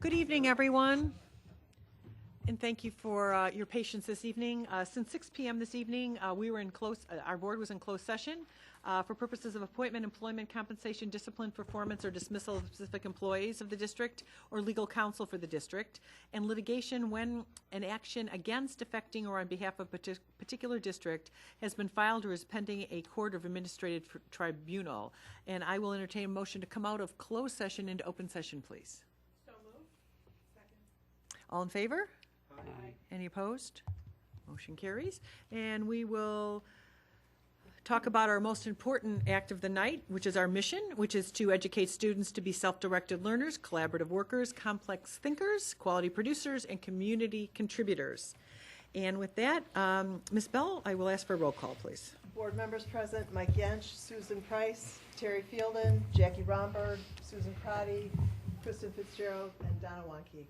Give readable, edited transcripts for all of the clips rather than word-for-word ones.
Good evening, everyone, and thank you for your patience this evening. Since 6 p.m. this evening, our board was in closed session for purposes of appointment, employment, compensation, discipline, performance, or dismissal of specific employees of the district or legal counsel for the district, and litigation when an action against, affecting, or on behalf of a particular district has been filed or is pending a court of administrative tribunal. And I will entertain a motion to come out of closed session into open session, please. All in favor? Aye. Any opposed? Motion carries. And we will talk about our most important act of the night, which is our mission, which is to educate students to be self-directed learners, collaborative workers, complex thinkers, quality producers, and community contributors. And with that, Ms. Bell, I will ask for a roll call, please. Board members present: Mike Yench, Susan Price, Terry Fielden, Jackie Romberg, Susan Crotty, Kristen Fitzgerald, and Donna Wanke.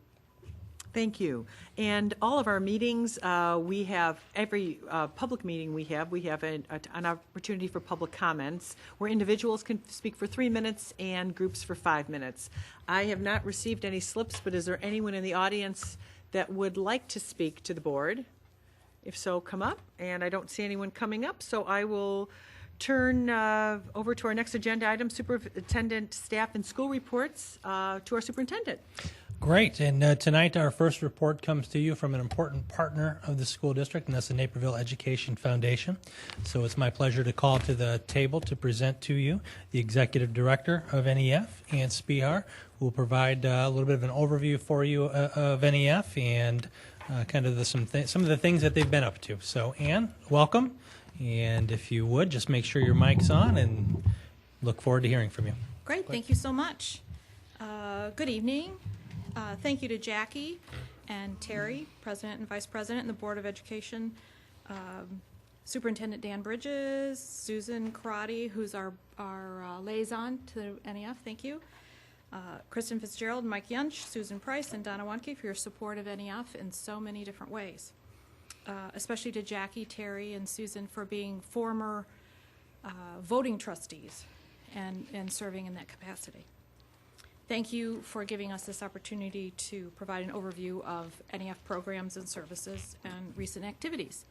Thank you. And all of our meetings, we have, every public meeting we have an opportunity for public comments where individuals can speak for 3 minutes and groups for 5 minutes. I have not received any slips, but is there anyone in the audience that would like to speak to the board? If so, come up. And I don't see anyone coming up, so I will turn over to our next agenda item, superintendent, staff, and school reports to our superintendent. Great, and tonight our first report comes to you from an important partner of the school district, and that's the Naperville Education Foundation. So it's my pleasure to call to the table to present to you the Executive Director of NEF, Ann Spihar, who will provide a little bit of an overview for you of NEF and kind of some of the things that they've been up to. So Ann, welcome, and if you would, just make sure your mic's on, and look forward to hearing from you. Great, thank you so much. Good evening. Thank you to Jackie and Terry, President and Vice President, and the Board of Education, Superintendent Dan Bridges, Susan Karate, who's our liaison to NEF, thank you, Kristen Fitzgerald, Mike Yench, Susan Price, and Donna Wanke for your support of NEF in so many different ways, especially to Jackie, Terry, and Susan for being former voting trustees and serving in that capacity. Thank you for giving us this opportunity to provide an overview of NEF programs and services and recent activities.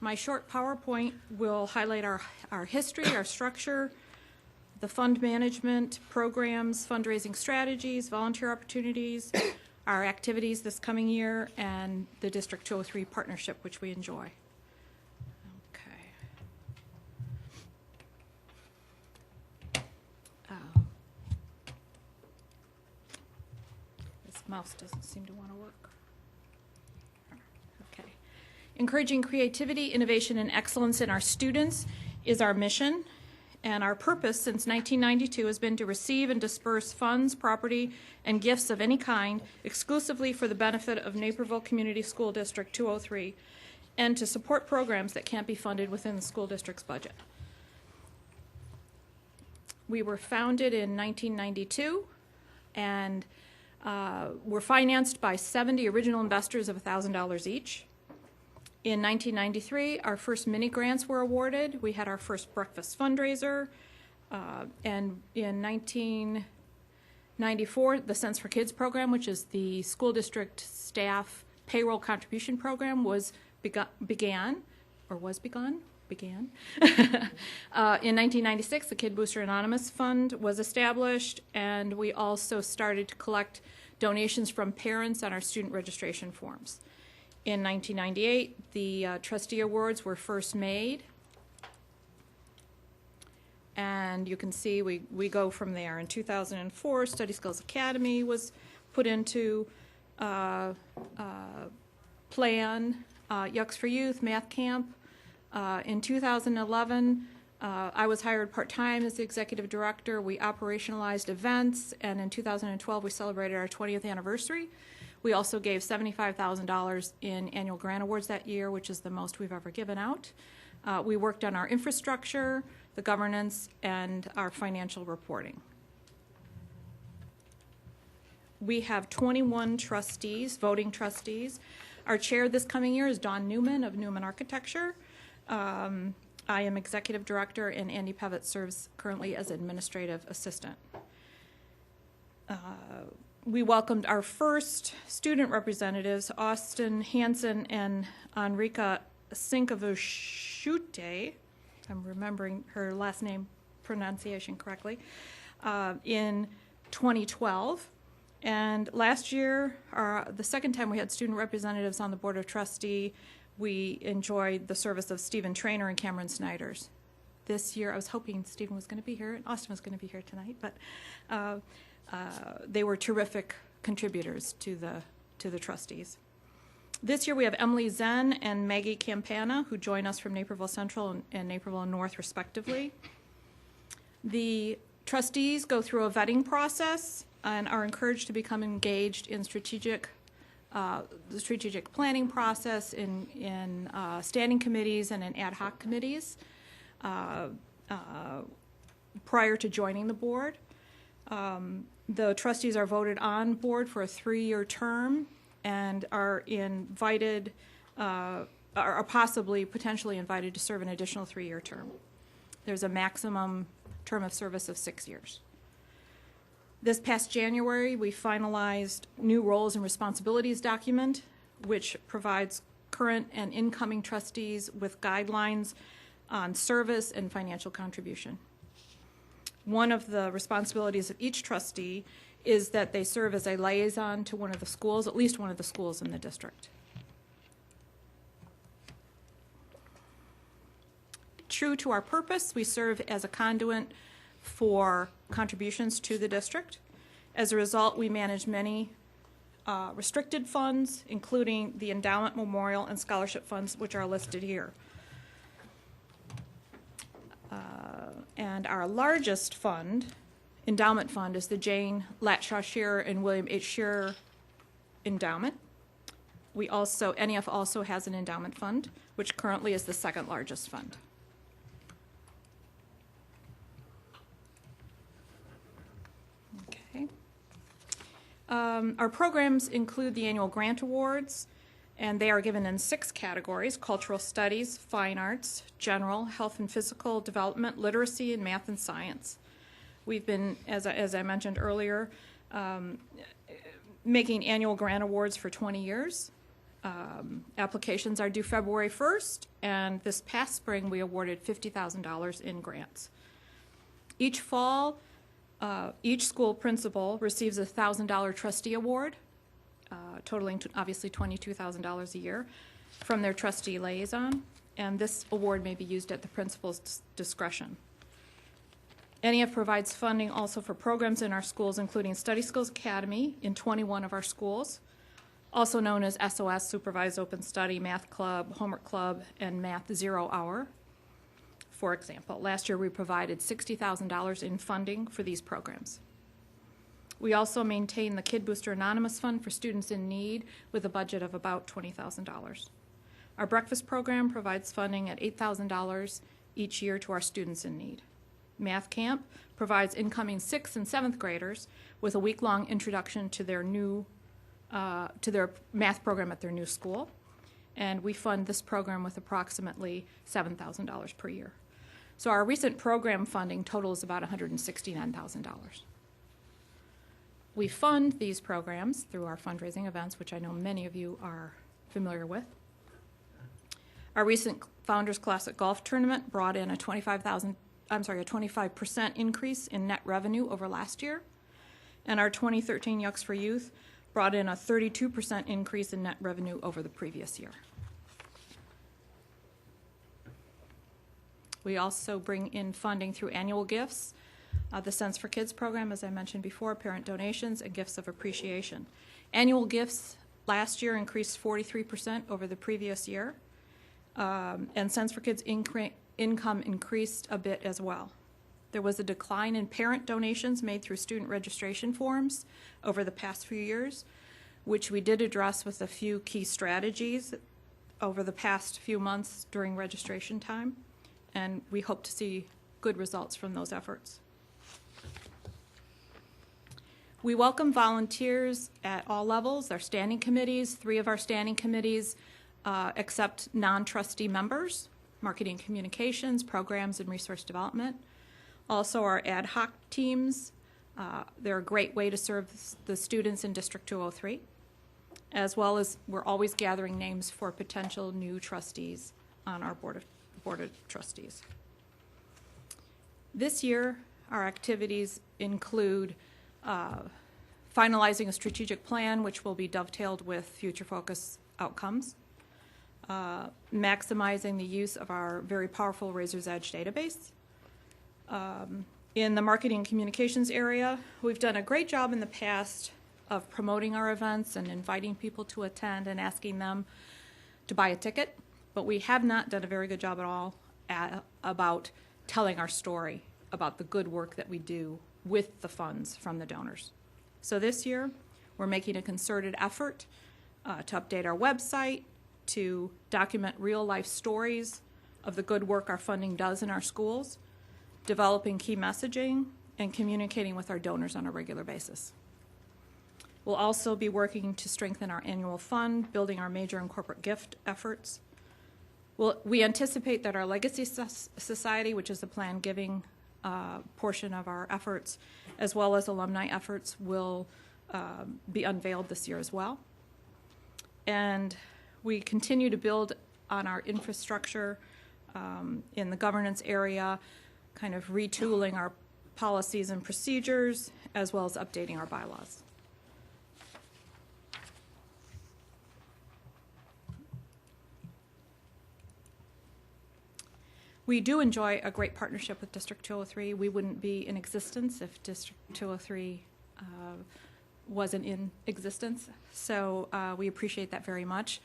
My short PowerPoint will highlight our history, our structure, the fund management, programs, fundraising strategies, volunteer opportunities, our activities this coming year, and the District 203 partnership, which we enjoy. Mouse doesn't seem to want to work. Okay. Encouraging creativity, innovation, and excellence in our students is our mission, and our purpose since 1992 has been to receive and disperse funds, property, and gifts of any kind exclusively for the benefit of Naperville Community School District 203 and to support programs that can't be funded within the school district's budget. We were founded in 1992 and were financed by 70 original investors of $1,000 each. In 1993, our first mini grants were awarded. We had our first breakfast fundraiser. And in 1994, the Sense for Kids program, which is the school district staff payroll contribution program, began. In 1996, the Kid Booster Anonymous Fund was established, and we also started to collect donations from parents on our student registration forms. In 1998, the trustee awards were first made, and you can see we go from there. In 2004, Study Skills Academy was put into plan, Yucks for Youth, Math Camp. In 2011, I was hired part-time as the executive director. We operationalized events, and in 2012, we celebrated our 20th anniversary. We also gave $75,000 in annual grant awards that year, which is the most we've ever given out. We worked on our infrastructure, the governance, and our financial reporting. We have 21 trustees, voting trustees. Our chair this coming year is Dawn Newman of Newman Architecture. I am executive director, and Andy Pevitt serves currently as administrative assistant. We welcomed our first student representatives, Austin Hansen and Enrika Sinkovushute. I'm remembering her last name pronunciation correctly, in 2012. And last year, the second time we had student representatives on the Board of Trustee, we enjoyed the service of Stephen Trainer and Cameron Snyders. This year, I was hoping Stephen was going to be here and Austin was going to be here tonight, but they were terrific contributors to the trustees. This year we have Emily Zen and Maggie Campana, who join us from Naperville Central and Naperville North, respectively. The trustees go through a vetting process and are encouraged to become engaged in the strategic planning process, in standing committees and in ad hoc committees prior to joining the board. The trustees are voted on board for a 3-year term and are invited, are potentially invited to serve an additional 3-year term. There's a maximum term of service of 6 years. This past January, we finalized new roles and responsibilities document, which provides current and incoming trustees with guidelines on service and financial contribution. One of the responsibilities of each trustee is that they serve as a liaison to one of the schools, at least one of the schools in the district. True to our purpose, we serve as a conduit for contributions to the district. As a result, we manage many restricted funds, including the endowment, memorial, and scholarship funds, which are listed here. And our largest fund, endowment fund, is the Jane Latshaw Shearer and William H. Shearer Endowment. NEF also has an endowment fund, which currently is the second largest fund. Okay. Our programs include the annual grant awards, and they are given in 6 categories: cultural studies, fine arts, general, health and physical development, literacy, and math and science. We've been, as I mentioned earlier, making annual grant awards for 20 years. Applications are due February 1st, and this past spring we awarded $50,000 in grants. Each fall, each school principal receives a $1,000 trustee award, totaling obviously $22,000 a year, from their trustee liaison, and this award may be used at the principal's discretion. NEF provides funding also for programs in our schools, including Study Skills Academy in 21 of our schools, also known as SOS, Supervised Open Study, Math Club, Homework Club, and Math 0 Hour. For example, last year we provided $60,000 in funding for these programs. We also maintain the Kid Booster Anonymous Fund for students in need with a budget of about $20,000. Our breakfast program provides funding at $8,000 each year to our students in need. Math Camp provides incoming 6th and 7th graders with a week-long introduction to their math program at their new school, and we fund this program with approximately $7,000 per year. So our recent program funding totals about $169,000. We fund these programs through our fundraising events, which I know many of you are familiar with. Our recent Founders Classic Golf Tournament brought in a 25% increase in net revenue over last year, and our 2013 Yucks for Youth brought in a 32% increase in net revenue over the previous year. We also bring in funding through annual gifts, the Sense for Kids program, as I mentioned before, parent donations, and gifts of appreciation. Annual gifts last year increased 43% over the previous year, and Sense for Kids income increased a bit as well. There was a decline in parent donations made through student registration forms over the past few years, which we did address with a few key strategies over the past few months during registration time, and we hope to see good results from those efforts. We welcome volunteers at all levels. Our standing committees, 3 of our standing committees accept non-trustee members: marketing and communications, programs, and resource development. Also, our ad hoc teams They're a great way to serve the students in District 203, as well as we're always gathering names for potential new trustees on our Board of Trustees. This year, our activities include finalizing a strategic plan, which will be dovetailed with future focus outcomes, maximizing the use of our very powerful Razor's Edge database. In the marketing and communications area, we've done a great job in the past of promoting our events and inviting people to attend and asking them to buy a ticket, but we have not done a very good job at all about telling our story about the good work that we do with the funds from the donors. So this year, we're making a concerted effort to update our website, to document real-life stories of the good work our funding does in our schools, developing key messaging, and communicating with our donors on a regular basis. We'll also be working to strengthen our annual fund, building our major and corporate gift efforts. We anticipate that our Legacy Society, which is the planned giving portion of our efforts, as well as alumni efforts, will be unveiled this year as well. And we continue to build on our infrastructure in the governance area, kind of retooling our policies and procedures, as well as updating our bylaws. We do enjoy a great partnership with District 203. We wouldn't be in existence if District 203 wasn't in existence. So we appreciate that very much.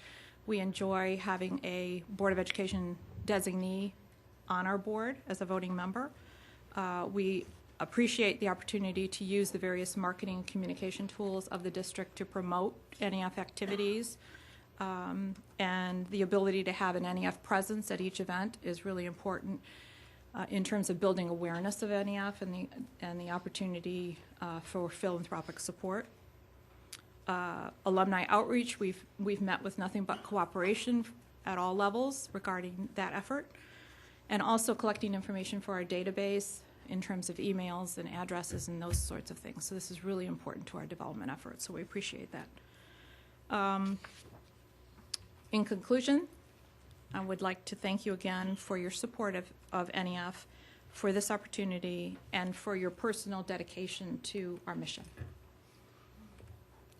We enjoy having a Board of Education designee on our board as a voting member. We appreciate the opportunity to use the various marketing and communication tools of the district to promote NEF activities. And the ability to have an NEF presence at each event is really important in terms of building awareness of NEF and the opportunity for philanthropic support. Alumni outreach, we've met with nothing but cooperation at all levels regarding that effort, and also collecting information for our database in terms of emails and addresses and those sorts of things. So this is really important to our development efforts, so we appreciate that. In conclusion, I would like to thank you again for your support of NEF, for this opportunity, and for your personal dedication to our mission.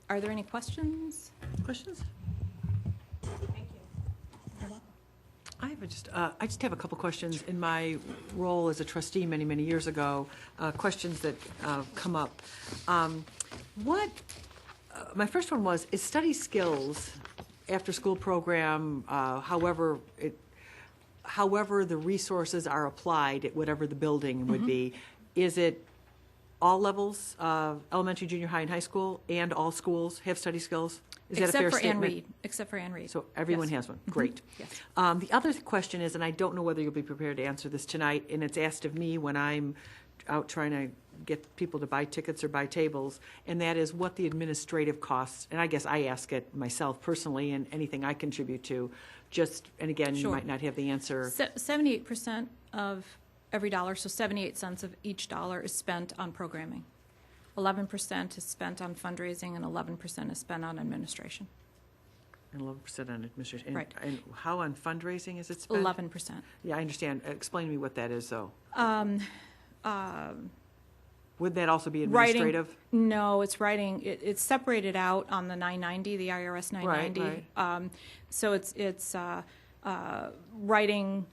Are there any questions? Questions? Thank you. I just have a couple questions. In my role as a trustee many, many years ago, questions that come up. My first one was, is study skills after-school program, however the resources are applied at whatever the building would be, is it all levels, elementary, junior high, and high school, and all schools have study skills? Is that a fair statement? Except for Ann Reed. So everyone Yes. has one. Great. Yes. The other question is, and I don't know whether you'll be prepared to answer this tonight, and it's asked of me when I'm out trying to get people to buy tickets or buy tables, and that is what the administrative costs, and I guess I ask it myself personally, and anything I contribute to, and again, you Sure. might not have the answer. 78% of every dollar, so 78 cents of each dollar is spent on programming. 11% is spent on fundraising, and 11% is spent on administration. And 11% on administration. Right. And how on fundraising is it spent? 11%. Yeah, I understand. Explain to me what that is, though. Uh, Would that also be Writing- administrative? No, it's writing. It's separated out on the 990, the IRS 990. Right. So it's writing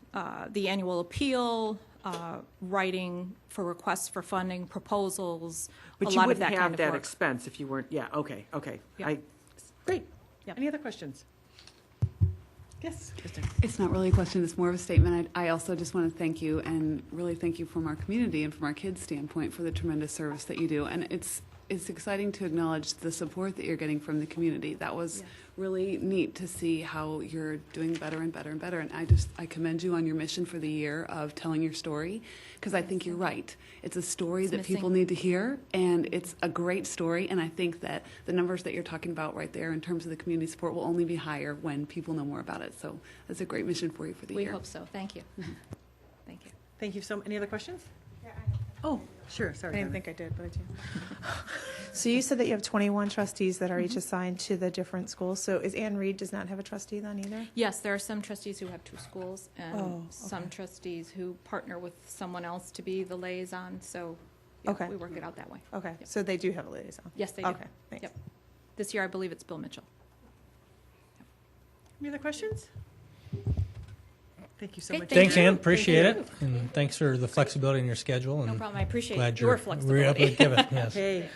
the annual appeal, writing for requests for funding, proposals, But a you lot of wouldn't that have kind of that work. expense if you weren't, yeah, okay. Yeah. Great. Yep. Any other questions? Yes, Kristen. It's not really a question, it's more of a statement. I also just want to thank you and really thank you from our community and from our kids' standpoint for the tremendous service that you do. And it's exciting to acknowledge the support that you're getting from the community. That was Yes. really neat to see how you're doing better and better and better. And I commend you on your mission for the year of telling your story, because I think you're right. It's a story It's that people missing. need to hear, and it's a great story. And I think that the numbers that you're talking about right there in terms of the community support will only be higher when people know more about it. So that's a great mission for you for the We year. hope so. Thank you. Thank you. Thank you so much. Any other questions? Yeah, I have a Oh, sure, I sorry. didn't Donna. think I did, but I do. So you said that you have 21 trustees that are each assigned to the different schools. So is Ann Reed does not have a trustee then either? Yes, there are some trustees who have 2 schools, and Oh, some okay. trustees who partner with someone else to be the liaison, so yeah, Okay. we work it out that way. Okay, Yep. so they do have a liaison. Yes, they do. Okay, thanks. Yep. This year, I believe it's Bill Mitchell. Any other questions? Thank you so Okay, much. thank Thanks, you. Ann. Appreciate Thank it. And thanks for the flexibility in your schedule. No And problem, I appreciate glad your you're we're able to flexibility. give it. Yes. Hey,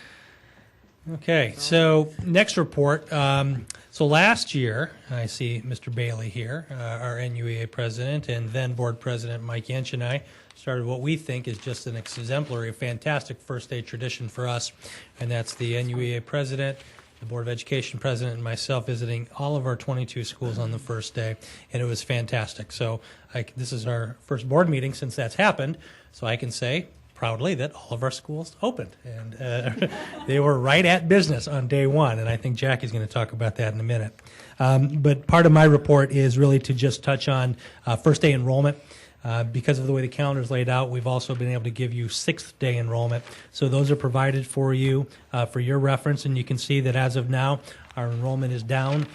Okay, so next report. So last year, I see Mr. Bailey here, our NUEA president, and then board president Mike Yench and I started what we think is just an exemplary, fantastic first day tradition for us, and that's the NUEA president, the Board of Education president, and myself visiting all of our 22 schools on the first day, and it was fantastic. So this is our first board meeting since that's happened, so I can say proudly that all of our schools opened, and they were right at business on day one, and I think Jackie's going to talk about that in a minute. But part of my report is really to just touch on first day enrollment. Because of the way the calendar is laid out, we've also been able to give you sixth day enrollment. So those are provided for you for your reference, and you can see that as of now, our enrollment is down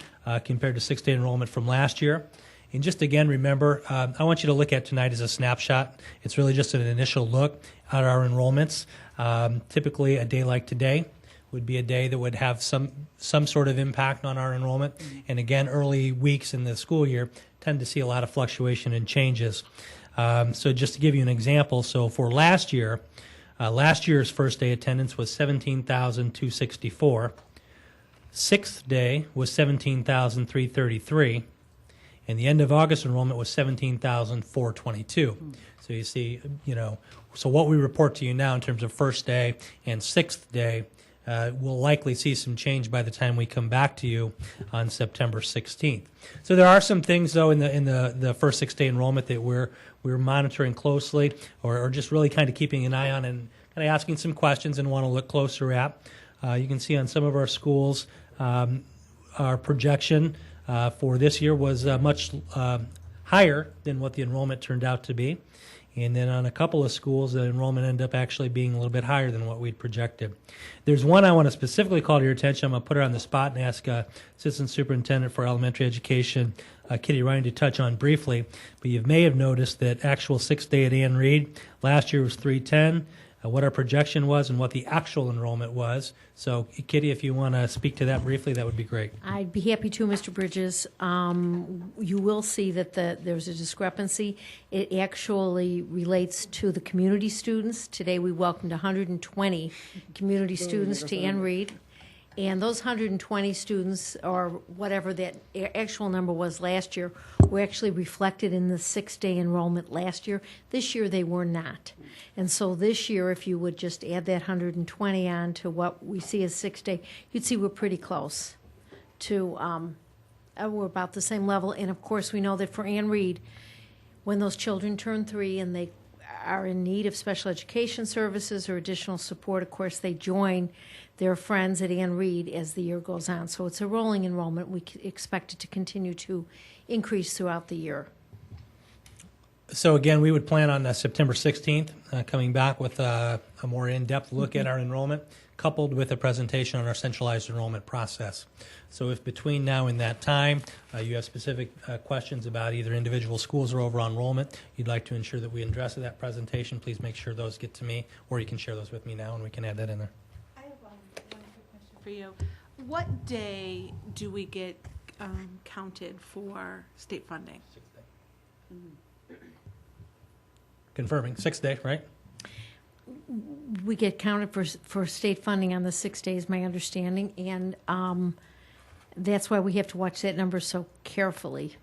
compared to sixth day enrollment from last year. And just again, remember, I want you to look at tonight as a snapshot. It's really just an initial look at our enrollments. Typically, a day like today would be a day that would have some sort of impact on our enrollment. And again, early weeks in the school year tend to see a lot of fluctuation and changes. So just to give you an example, so for last year's first day attendance was 17,264. Sixth day was 17,333. And the end of August enrollment was 17,422. So you see, so what we report to you now in terms of first day and sixth day, we'll likely see some change by the time we come back to you on September 16th. So there are some things, though, in the first 6 day enrollment that we're monitoring closely, or just really kind of keeping an eye on and kind of asking some questions and want to look closer at. You can see on some of our schools, our projection for this year was much higher than what the enrollment turned out to be. And then on a couple of schools, the enrollment ended up actually being a little bit higher than what we'd projected. There's one I want to specifically call to your attention. I'm going to put her on the spot and ask Assistant Superintendent for Elementary Education, Kitty Ryan, to touch on briefly. But you may have noticed that actual sixth day at Ann Reed last year was 310. What our projection was and what the actual enrollment was. So, Kitty, if you want to speak to that briefly, that would be great. I'd be happy to, Mr. Bridges. You will see that there's a discrepancy. It actually relates to the community students. Today, we welcomed 120 community students to Ann Reed. And those 120 students, or whatever that actual number was last year, were actually reflected in the 6 day enrollment last year. This year, they were not. And so this year, if you would just add that 120 on to what we see as 6 day, you'd see we're pretty close to, we're about the same level. And of course, we know that for Ann Reed, when those children turn 3 and they are in need of special education services or additional support, of course, they join their friends at Ann Reed as the year goes on. So it's a rolling enrollment. We expect it to continue to increase throughout the year. So again, we would plan on September 16th coming back with a more in-depth look at our enrollment, coupled with a presentation on our centralized enrollment process. So if between now and that time you have specific questions about either individual schools or overall enrollment, you'd like to ensure that we address that presentation, please make sure those get to me, or you can share those with me now and we can add that in there. I have one quick question for you. What day do we get counted for state funding? Confirming, sixth day, right? We get counted for state funding on the 6 days, my understanding, and that's why we have to watch that number so carefully,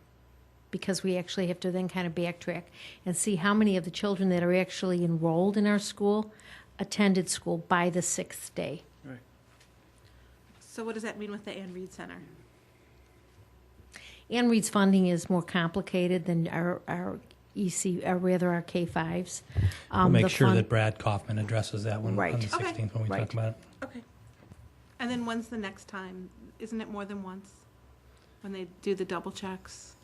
because we actually have to then kind of backtrack and see how many of the children that are actually enrolled in our school attended school by the 6th day. Right. So what does that mean with the Ann Reed Center? Ann Reed's funding is more complicated than our EC, or rather our K-5s. We'll make the sure fund- that Brad Kaufman addresses that one Right. on the Okay. 16th when we Right. talk about it. Okay. And then when's the next time? Isn't it more than once? When they do the double checks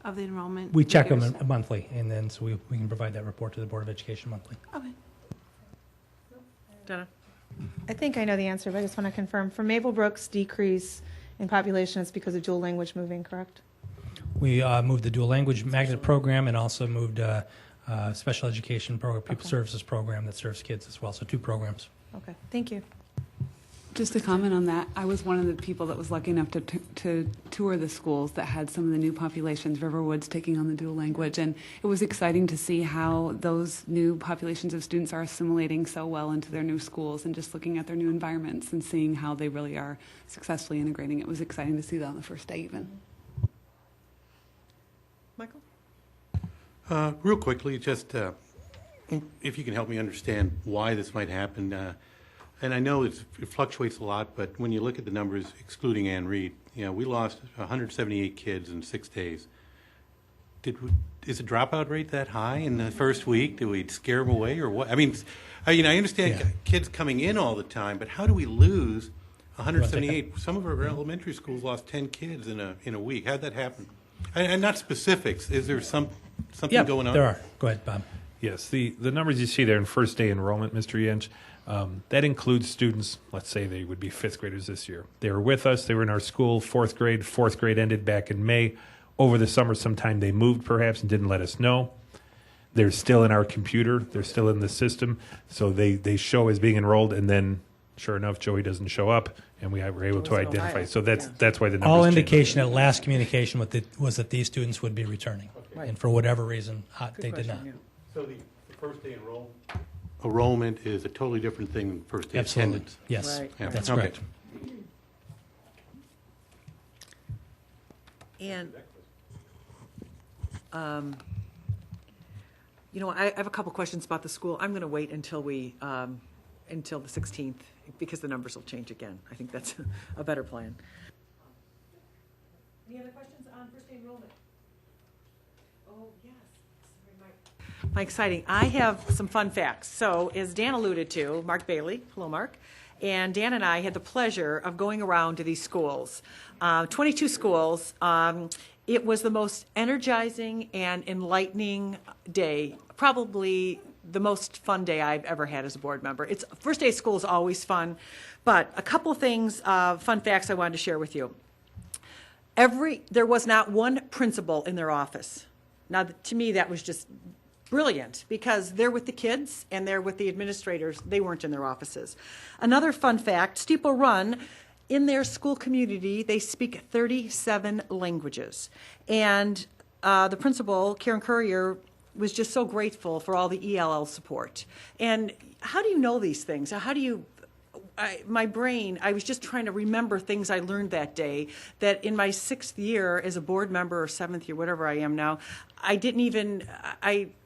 of the enrollment? We check them figures? monthly, and then so we can provide that report to the Board of Education monthly. Okay. Donna? I think I know the answer, but I just want to confirm. For Maple Brook's decrease in population, it's because of dual language moving, correct? We moved the dual language magnet program and also moved special education program, pupil services program that serves kids as well. So 2 programs. Okay, thank you. Just to comment on that, I was one of the people that was lucky enough to tour the schools that had some of the new populations, Riverwood's taking on the dual language, and it was exciting to see how those new populations of students are assimilating so well into their new schools, and just looking at their new environments and seeing how they really are successfully integrating. It was exciting to see that on the first day even. Michael? Real quickly, just if you can help me understand why this might happen. And I know it fluctuates a lot, but when you look at the numbers, excluding Ann Reed, we lost 178 kids in 6 days. Is the dropout rate that high in the first week? Do we scare them away, or what? I mean, I understand kids coming in all the time, but how do we lose 178? Some of our elementary schools lost 10 kids in a week. How'd that happen? And not specifics. Is there something going on? There are. Go ahead, Bob. Yes, the numbers you see there in first day enrollment, Mr. Yench, that includes students, let's say they would be 5th graders this year. They were with us, they were in our school, 4th grade. 4th grade ended back in May. Over the summer sometime they moved perhaps and didn't let us know. They're still in our computer, they're still in the system, so they show as being enrolled, and then sure enough, Joey doesn't show up, and we were able to identify. So that's why the numbers All changed. indication at last communication was that these students would be returning. And for whatever reason, they did not. So the first day enrollment is a totally different thing than first day Absolutely. attendance. Yes, Right. Yeah. that's Okay. correct. And, I have a couple questions about the school. I'm going to wait until until the 16th, because the numbers will change again. I think that's a better plan. Any other questions on first day enrollment? Oh, yes. My exciting. I have some fun facts. So, as Dan alluded to, Mark Bailey, hello, Mark, and Dan and I had the pleasure of going around to these schools, 22 schools. It was the most energizing and enlightening day, probably the most fun day I've ever had as a board member. First day of school is always fun, but a couple things, fun facts I wanted to share with you. There was not one principal in their office. Now, to me, that was just brilliant, because they're with the kids and they're with the administrators. They weren't in their offices. Another fun fact, Steeple Run, in their school community, they speak 37 languages. And the principal, Karen Courier, was just so grateful for all the ELL support. And how do you know these things? How do you... my brain, I was just trying to remember things I learned that day, that in my 6th year as a board member, or 7th year, whatever I am now, I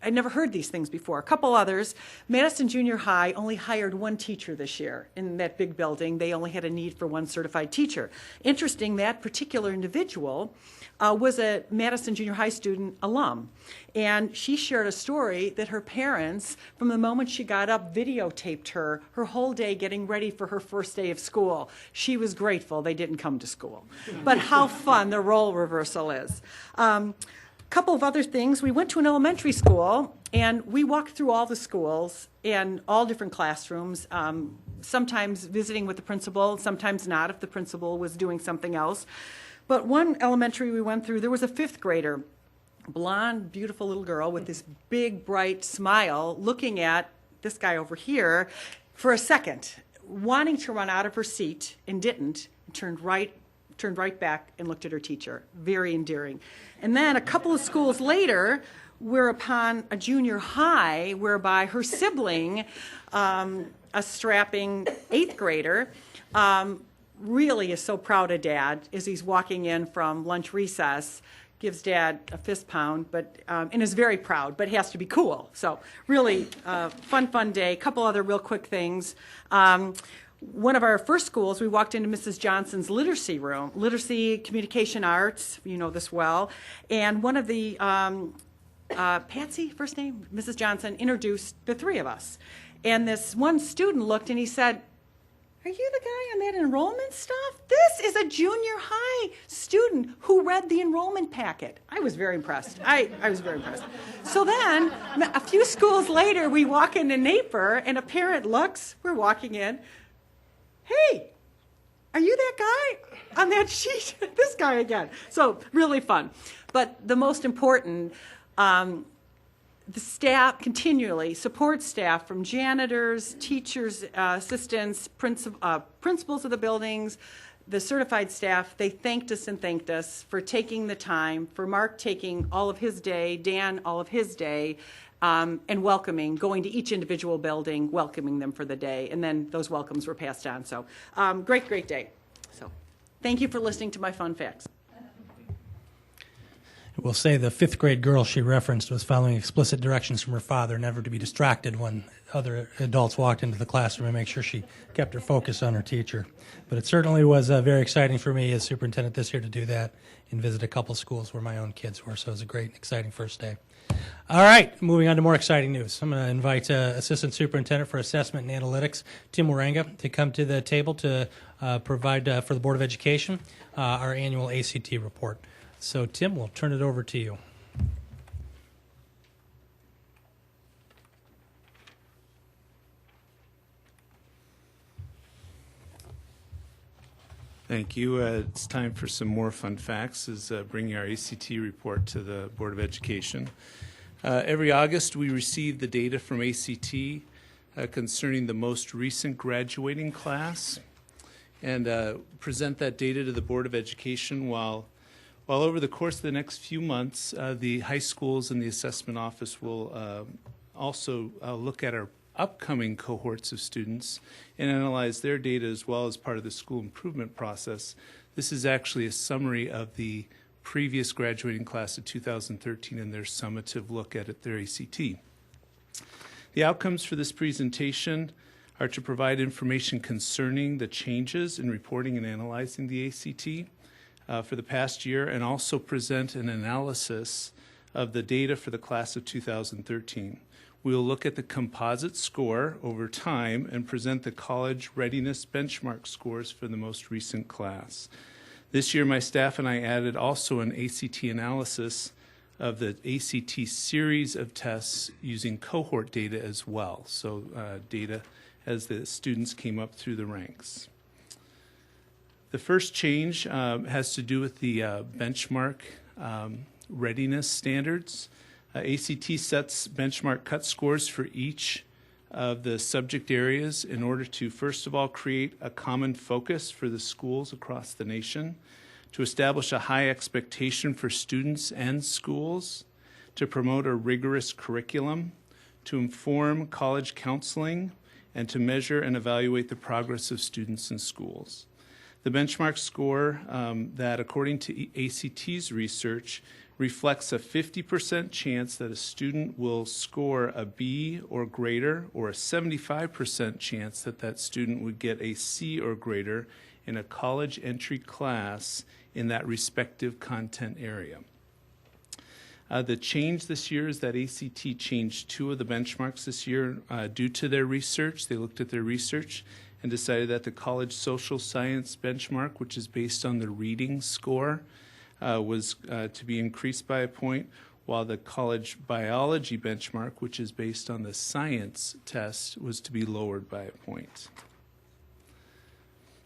never heard these things before. A couple others. Madison Junior High only hired 1 teacher this year in that big building. They only had a need for 1 certified teacher. Interesting, that particular individual was a Madison Junior High student alum. And she shared a story that her parents, from the moment she got up, videotaped her whole day getting ready for her first day of school. She was grateful they didn't come to school. But how fun the role reversal is. Couple of other things. We went to an elementary school, and we walked through all the schools and all different classrooms, sometimes visiting with the principal, sometimes not if the principal was doing something else. But one elementary we went through, there was a 5th grader, blonde, beautiful little girl with this big, bright smile, looking at this guy over here for a second, wanting to run out of her seat, and didn't, and turned right back and looked at her teacher. Very endearing. And then a couple of schools later, we're upon a junior high whereby her sibling, a strapping 8th grader, really is so proud of Dad as he's walking in from lunch recess, gives Dad a fist pound, and is very proud, but has to be cool. So really fun day. A couple other real quick things. One of our first schools, we walked into Mrs. Johnson's literacy room, literacy, communication arts, you know this well, and one of the, Patsy, first name, Mrs. Johnson, introduced the 3 of us. And this one student looked and he said, are you the guy on that enrollment stuff? This is a junior high student who read the enrollment packet. I was very impressed. I was very impressed. So then, a few schools later, we walk into Napier, and a parent looks, we're walking in, hey, are you that guy on that sheet? This guy again. So really fun. But the most important, the staff continually support staff from janitors, teachers, assistants, principals of the buildings, the certified staff. They thanked us for taking the time, for Mark taking all of his day, Dan all of his day, and welcoming, going to each individual building, welcoming them for the day. And then those welcomes were passed on. So great day. So thank you for listening to my fun facts. We'll say the fifth grade girl she referenced was following explicit directions from her father never to be distracted when other adults walked into the classroom and make sure she kept her focus on her teacher. But it certainly was very exciting for me as superintendent this year to do that and visit a couple schools where my own kids were. So it was a great, exciting first day. All right, moving on to more exciting news. I'm going to invite Assistant Superintendent for Assessment and Analytics, Tim Warenga, to come to the table to provide for the Board of Education our annual ACT report. So, Tim, we'll turn it over to you. Thank you. It's time for some more fun facts as bringing our ACT report to the Board of Education. Every August, we receive the data from ACT concerning the most recent graduating class and present that data to the Board of Education while over the course of the next few months, the high schools and the assessment office will also look at our upcoming cohorts of students and analyze their data as well as part of the school improvement process. This is actually a summary of the previous graduating class of 2013 and their summative look at their ACT. The outcomes for this presentation are to provide information concerning the changes in reporting and analyzing the ACT for the past year, and also present an analysis of the data for the class of 2013. We will look at the composite score over time and present the college readiness benchmark scores for the most recent class. This year, my staff and I added also an ACT analysis of the ACT series of tests using cohort data as well, so data as the students came up through the ranks. The first change has to do with the benchmark readiness standards. ACT sets benchmark cut scores for each of the subject areas in order to, first of all, create a common focus for the schools across the nation, to establish a high expectation for students and schools, to promote a rigorous curriculum, to inform college counseling, and to measure and evaluate the progress of students and schools. The benchmark score that, according to ACT's research, reflects a 50% chance that a student will score a B or greater, or a 75% chance that that student would get a C or greater in a college entry class in that respective content area. The change this year is that ACT changed 2 of the benchmarks this year due to their research. They looked at their research and decided that the college social science benchmark, which is based on the reading score, was to be increased by a point, while the college biology benchmark, which is based on the science test, was to be lowered by a point.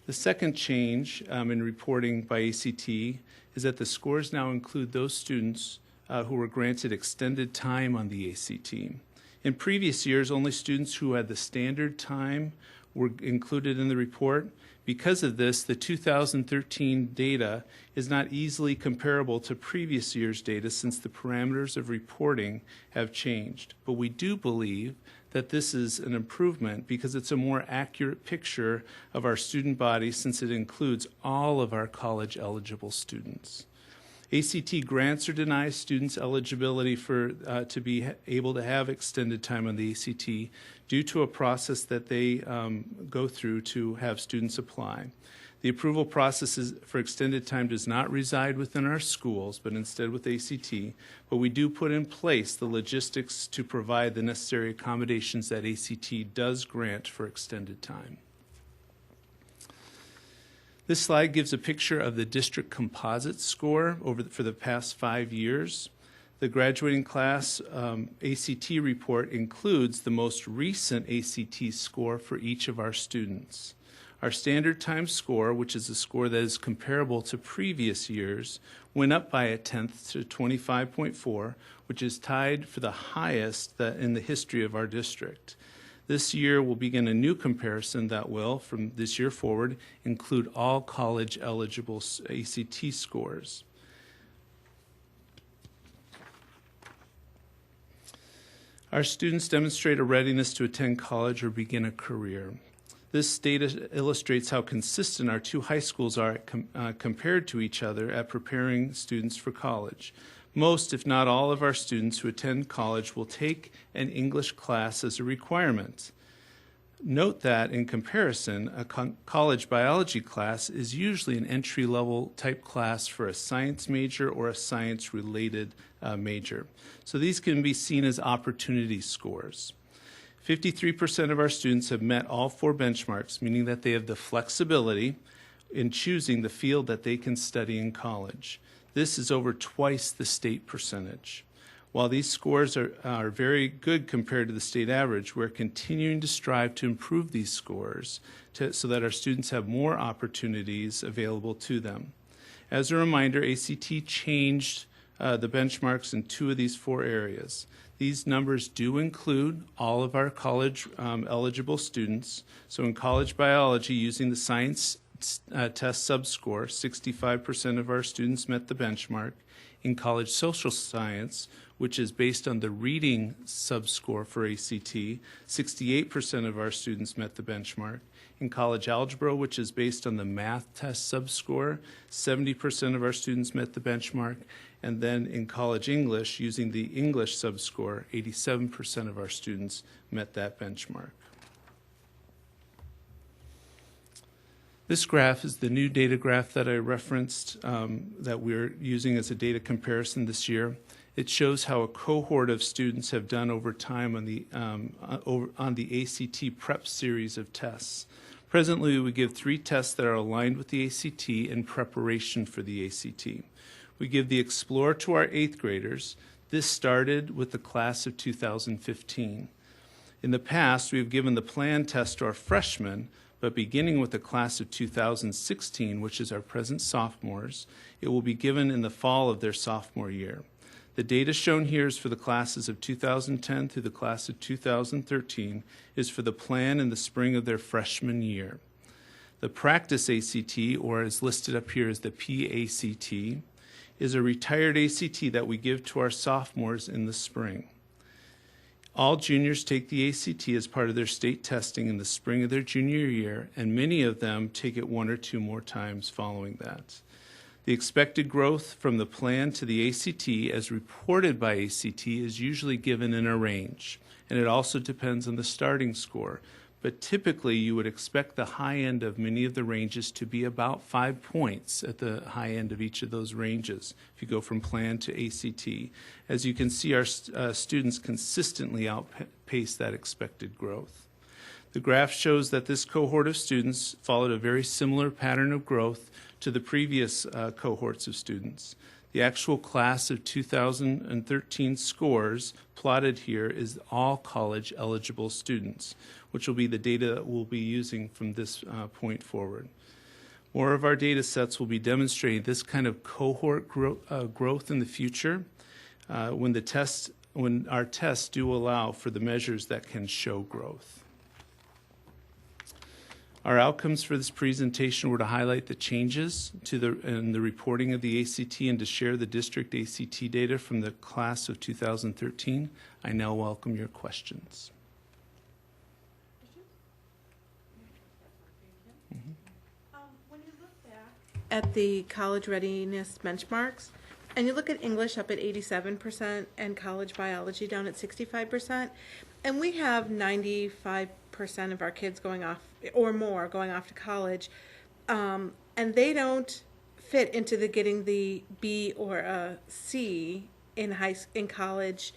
The second change in reporting by ACT is that the scores now include those students who were granted extended time on the ACT. In previous years, only students who had the standard time were included in the report. Because of this, the 2013 data is not easily comparable to previous year's data since the parameters of reporting have changed. But we do believe that this is an improvement because it's a more accurate picture of our student body since it includes all of our college-eligible students. ACT grants or denies students eligibility to be able to have extended time on the ACT due to a process that they go through to have students apply. The approval process for extended time does not reside within our schools, but instead with ACT. But we do put in place the logistics to provide the necessary accommodations that ACT does grant for extended time. This slide gives a picture of the district composite score for the past 5 years. The graduating class ACT report includes the most recent ACT score for each of our students. Our standard time score, which is a score that is comparable to previous years, went up by 1/10 to 25.4, which is tied for the highest in the history of our district. This year we'll begin a new comparison that will, from this year forward, include all college-eligible ACT scores. Our students demonstrate a readiness to attend college or begin a career. This data illustrates how consistent our two high schools are compared to each other at preparing students for college. Most, if not all, of our students who attend college will take an English class as a requirement. Note that, in comparison, a college biology class is usually an entry-level type class for a science major or a science-related major. So these can be seen as opportunity scores. 53% of our students have met all 4 benchmarks, meaning that they have the flexibility in choosing the field that they can study in college. This is over twice the state percentage. While these scores are very good compared to the state average, we're continuing to strive to improve these scores so that our students have more opportunities available to them. As a reminder, ACT changed the benchmarks in 2 of these 4 areas. These numbers do include all of our college eligible students. So in college biology, using the science test subscore, 65% of our students met the benchmark. In college social science, which is based on the reading subscore for ACT, 68% of our students met the benchmark. In college algebra, which is based on the math test subscore, 70% of our students met the benchmark. And then in college English, using the English subscore, 87% of our students met that benchmark. This graph is the new data graph that I referenced that we're using as a data comparison this year. It shows how a cohort of students have done over time on the ACT prep series of tests. Presently, we give 3 tests that are aligned with the ACT in preparation for the ACT. We give the Explorer to our 8th graders. This started with the class of 2015. In the past, we've given the Plan test to our freshmen, but beginning with the class of 2016, which is our present sophomores, it will be given in the fall of their sophomore year. The data shown here is for the classes of 2010 through the class of 2013, is for the Plan in the spring of their freshman year. The Practice ACT, or as listed up here as the PACT, is a retired ACT that we give to our sophomores in the spring. All juniors take the ACT as part of their state testing in the spring of their junior year, and many of them take it 1 or 2 more times following that. The expected growth from the Plan to the ACT, as reported by ACT, is usually given in a range, and it also depends on the starting score. But typically, you would expect the high end of many of the ranges to be about 5 points at the high end of each of those ranges if you go from Plan to ACT. As you can see, our students consistently outpace that expected growth. The graph shows that this cohort of students followed a very similar pattern of growth to the previous cohorts of students. The actual class of 2013 scores plotted here is all college eligible students, which will be the data that we'll be using from this point forward. More of our data sets will be demonstrating this kind of cohort growth in the future when our tests do allow for the measures that can show growth. Our outcomes for this presentation were to highlight the changes in the reporting of the ACT and to share the district ACT data from the class of 2013. I now welcome your questions. When you look back at the college readiness benchmarks, and you look at English up at 87% and college biology down at 65%, and we have 95% of our kids going off, or more, going off to college, and they don't fit into the getting the B or a C in college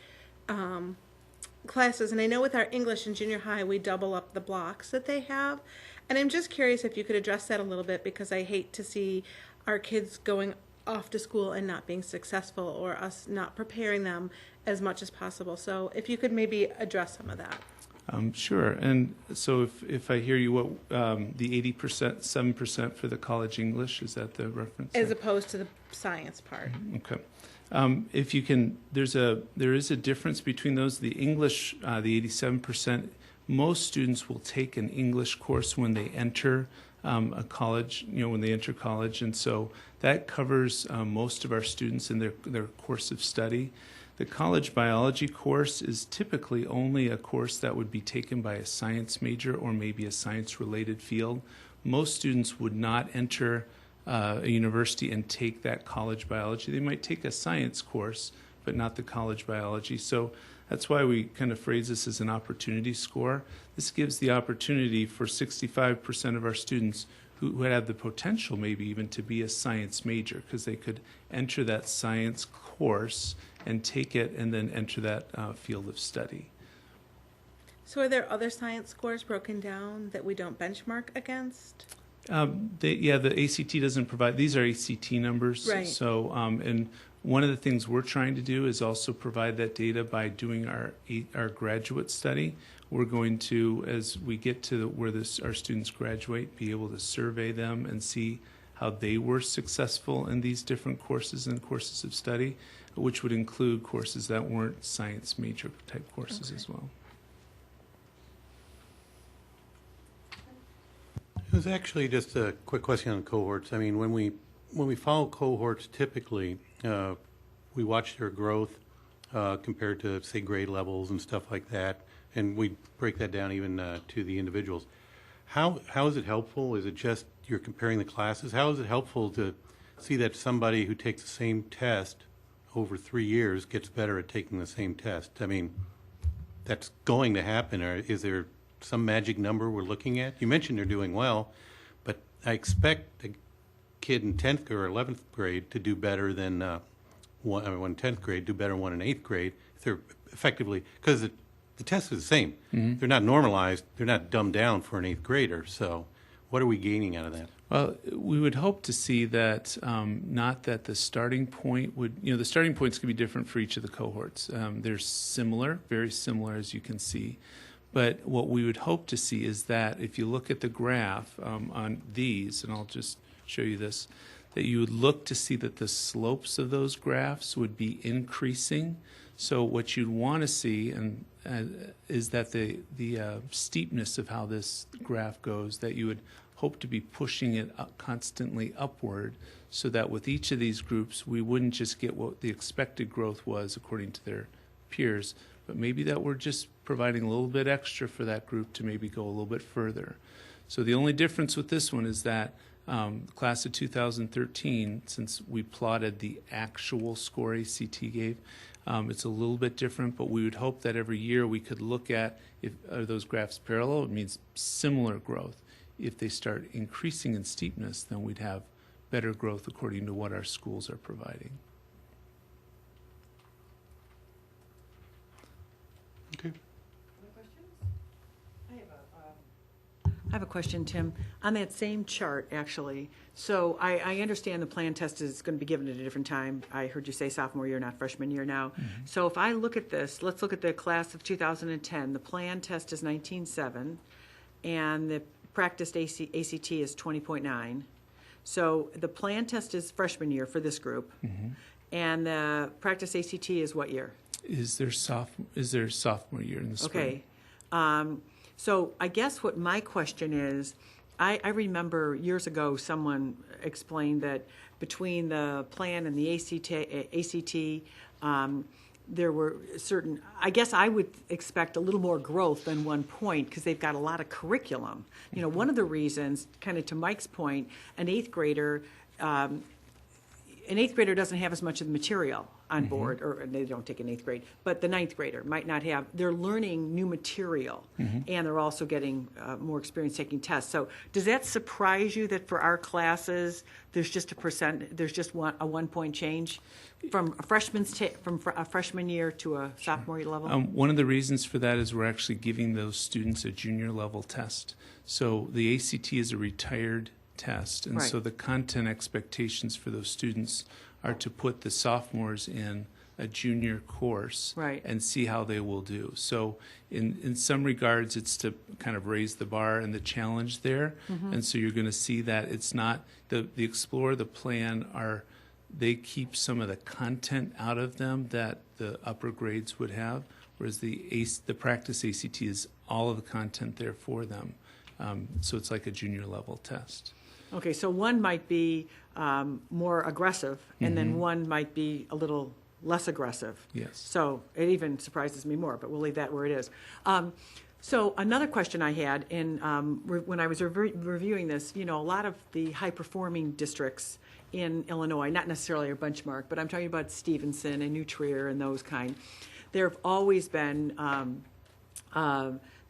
classes. And I know with our English in junior high, we double up the blocks that they have. And I'm just curious if you could address that a little bit, because I hate to see our kids going off to school and not being successful, or us not preparing them as much as possible. So if you could maybe address some of that. Sure. And so if I hear you, what the 80%, 7% for the college English, is that the reference? As opposed to the science part. Okay. If you can, there is a difference between those. The English, the 87%, most students will take an English course when they enter a college, when they enter college. And so that covers most of our students in their course of study. The college biology course is typically only a course that would be taken by a science major or maybe a science-related field. Most students would not enter a university and take that college biology. They might take a science course, but not the college biology. So that's why we kind of phrase this as an opportunity score. This gives the opportunity for 65% of our students who have the potential maybe even to be a science major, because they could enter that science course and take it and then enter that field of study. So are there other science scores broken down that we don't benchmark against? The ACT doesn't provide, these are ACT numbers. Right. So, and one of the things we're trying to do is also provide that data by doing our graduate study. We're going to, as we get to where our students graduate, be able to survey them and see how they were successful in these different courses and courses of study, which would include courses that weren't science major type courses as well. It was actually just a quick question on cohorts. I mean, when we follow cohorts, typically we watch their growth compared to, say, grade levels and stuff like that, and we break that down even to the individuals. How is it helpful? Is it just you're comparing the classes? How is it helpful to see that somebody who takes the same test over 3 years gets better at taking the same test? I mean, that's going to happen. Or is there some magic number we're looking at? You mentioned they're doing well, but I expect a kid in 10th or 11th grade to do better than one in 10th grade, do better than one in 8th grade. If they're effectively, because the test is the same. Mm-hmm. They're not normalized. They're not dumbed down for an 8th grader. So what are we gaining out of that? Well, we would hope to see that not that the starting point would, the starting points can be different for each of the cohorts. They're similar, very similar, as you can see. But what we would hope to see is that if you look at the graph on these, and I'll just show you this, that you would look to see that the slopes of those graphs would be increasing. So what you'd want to see is that the steepness of how this graph goes, that you would hope to be pushing it up constantly upward, so that with each of these groups we wouldn't just get what the expected growth was according to their peers, but maybe that we're just providing a little bit extra for that group to maybe go a little bit further. So the only difference with this one is that class of 2013, since we plotted the actual score ACT gave, it's a little bit different, but we would hope that every year we could look at if are those graphs parallel. It means similar growth. If they start increasing in steepness, then we'd have better growth according to what our schools are providing. Okay. I have a question, Tim. On that same chart, actually, so I understand the plan test is going to be given at a different time. I heard you say sophomore year, not freshman year now. Mm-hmm. So if I look at this, let's look at the class of 2010. The plan test is 19.7, and the practiced ACT is 20.9. So the plan test is freshman year for this group, mm-hmm. and the practice ACT is what year? Is there sophomore year in the spring? Okay. So I guess what my question is, I remember years ago someone explained that between the plan and the ACT, there were certain, I guess I would expect a little more growth than 1 point because they've got a lot of curriculum. You know, one of the reasons, kind of to Mike's point, an eighth grader doesn't have as much of the material. on board, or they don't take an 8th grade, but the 9th grader might not have, they're learning new material, and they're also getting more experience taking tests. So does that surprise you that for our classes, there's just a 1-point change from a freshman year to a sophomore level? One of the reasons for that is we're actually giving those students a junior level test. So the ACT is a retired test, and so the content expectations for those students are to put the sophomores in a junior course and see how they will do. So in some regards, it's to kind of raise the bar and the challenge there. And so you're going to see that it's not the Explore, the Plan they keep some of the content out of them that the upper grades would have, whereas the Practice ACT is all of the content there for them. So it's like a junior level test. Okay, so one might be more aggressive, and then one might be a little less aggressive. Yes. So it even surprises me more, but we'll leave that where it is. So another question I had, when I was reviewing this, a lot of the high-performing districts in Illinois, not necessarily a benchmark, but I'm talking about Stevenson and New Trier and those kind, there have always been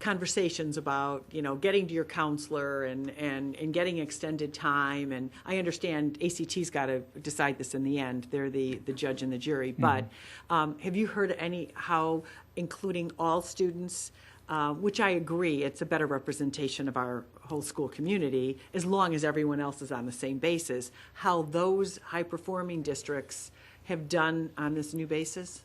conversations about, getting to your counselor and getting extended time. And I understand ACT's got to decide this in the end. They're the judge and the jury. But have you heard how including all students, which I agree, it's a better representation of our whole school community, as long as everyone else is on the same basis, how those high-performing districts have done on this new basis?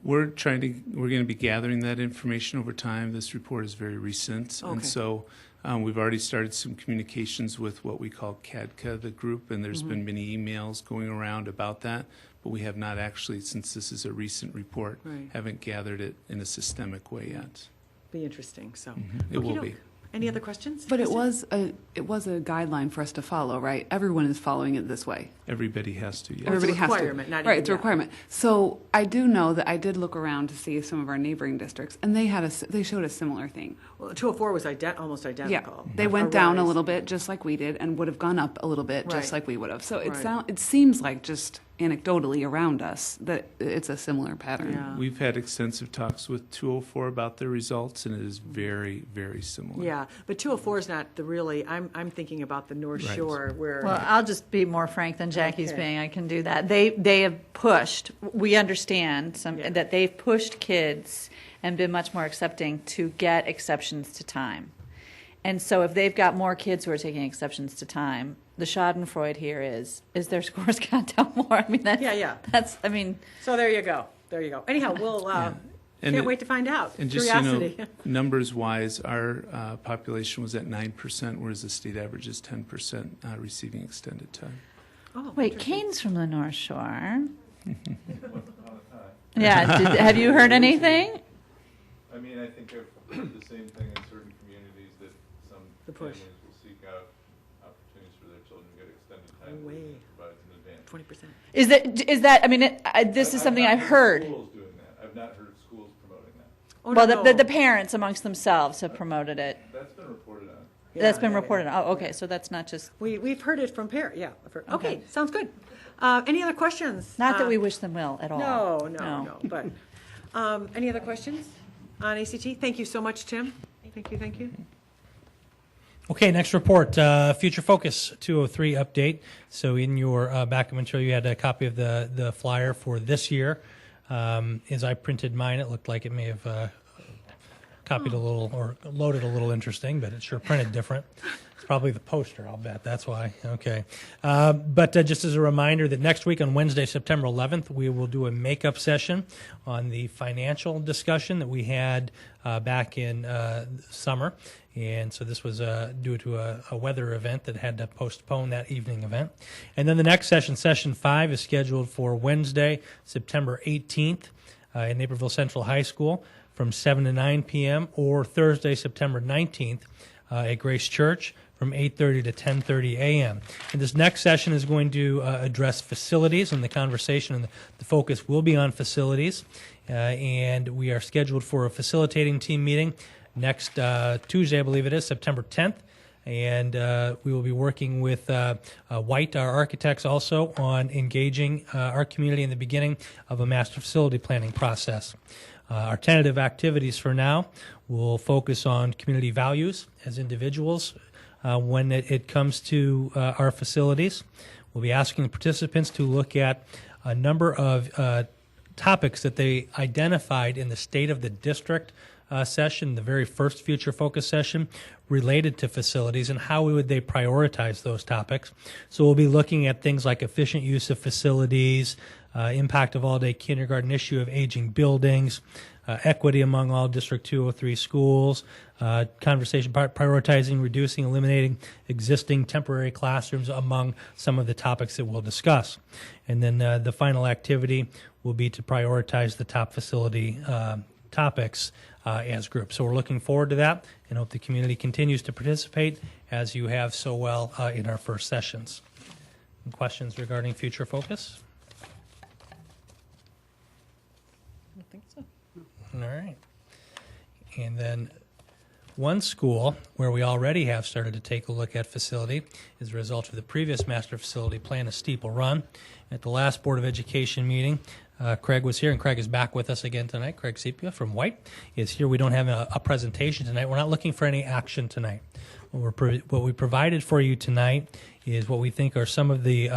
We're going to be gathering that information over time. This report is very recent, and so we've already started some communications with what we call CADCA, the group, and there's been many emails going around about that, but we have not actually, since this is a recent report, haven't gathered it in a systemic way yet. Be interesting. So it will be. Any other questions? But it was a guideline for us to follow, right? Everyone is following it this way. Everybody has to. Yes. Everybody it's a has requirement, to. not Right, even it's a requirement. So I do know that I did look around to see some of our neighboring districts, and they showed a similar thing. Well, 204 was almost Yeah, identical. they went down a little bit, just like we did, and would have gone up a little bit, just Right. like we would have. So Right. it seems like just anecdotally around us that it's a similar pattern. Yeah. We've had extensive talks with 204 about their results, and it is very, very similar. Yeah, but 204 is not the really. I'm thinking about the North Right. Shore where. Well, I'll just be more frank than Jackie's Okay. being. I can do that. They have pushed. We understand that they've pushed kids and been much more accepting to get exceptions to time. And so if they've got more kids who are taking exceptions to time, the schadenfreude here is their scores gone down more. I mean, that's. I mean. So there you go. Anyhow, we'll. Can't wait to find out. And just Curiosity. numbers-wise, our population was at 9%, whereas the state average is 10% receiving extended time. Oh, Wait, interesting. Kane's from the North Shore. Yeah, have you heard anything? I mean, I think I've heard the same thing in certain communities that some families will seek out opportunities for their children to get extended time No way. provides an advantage. 20%. Is that? I mean, this is something I've heard. Schools doing that. I've not heard schools promoting that. Oh, Well, no. the parents amongst themselves have promoted it. That's been reported on. That's been reported. Oh, okay. So that's not just. We've heard it from parents. Yeah. Okay, sounds good. Any other questions? Not that we wish them well at all. No. But any other questions on ACT? Thank you so much, Tim. Thank you. Okay, next report, Future Focus 203 update. So in your backup material, you had a copy of the flyer for this year. As I printed mine, it looked like it may have copied a little or loaded a little interesting, but it sure printed different. It's probably the poster, I'll bet. That's why. Okay. But just as a reminder that next week on Wednesday, September 11th, we will do a makeup session on the financial discussion that we had back in summer. And so this was due to a weather event that had to postpone that evening event. And then the next session, Session 5, is scheduled for Wednesday, September 18th in Naperville Central High School from 7 to 9 p.m. or Thursday, September 19th at Grace Church from 8:30 to 10:30 a.m. And this next session is going to address facilities, and the conversation and the focus will be on facilities. And we are scheduled for a facilitating team meeting next Tuesday, I believe it is, September 10th And we will be working with White, our architects, also on engaging our community in the beginning of a master facility planning process. Our tentative activities for now will focus on community values as individuals when it comes to our facilities. We'll be asking the participants to look at a number of topics that they identified in the State of the District session, the very first Future Focus session, related to facilities and how would they prioritize those topics. So we'll be looking at things like efficient use of facilities, impact of all-day kindergarten, issue of aging buildings, equity among all District 203 schools, conversation prioritizing, reducing, eliminating existing temporary classrooms, among some of the topics that we'll discuss. And then the final activity will be to prioritize the top facility topics as groups. So we're looking forward to that and hope the community continues to participate as you have so well in our first sessions. Any questions regarding Future Focus? I don't think so. All right. And then one school where we already have started to take a look at facility is a result of the previous master facility plan, a Steeple Run. At the last Board of Education meeting, Craig was here, and Craig is back with us again tonight. Craig Sepia from White is here. We don't have a presentation tonight. We're not looking for any action tonight. What we provided for you tonight is what we think are some of the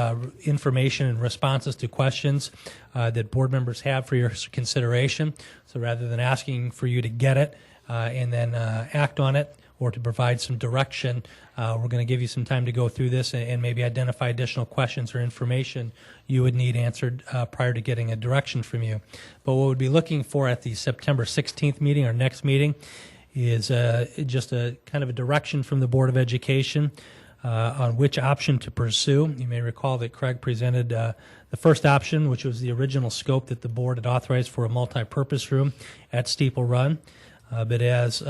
information and responses to questions that board members have for your consideration. So rather than asking for you to get it and then act on it, or to provide some direction, we're going to give you some time to go through this and maybe identify additional questions or information you would need answered prior to getting a direction from you. But what we'd be looking for at the September 16th meeting, our next meeting, is just a kind of a direction from the Board of Education on which option to pursue. You may recall that Craig presented the first option, which was the original scope that the board had authorized for a multi-purpose room at Steeple Run. But as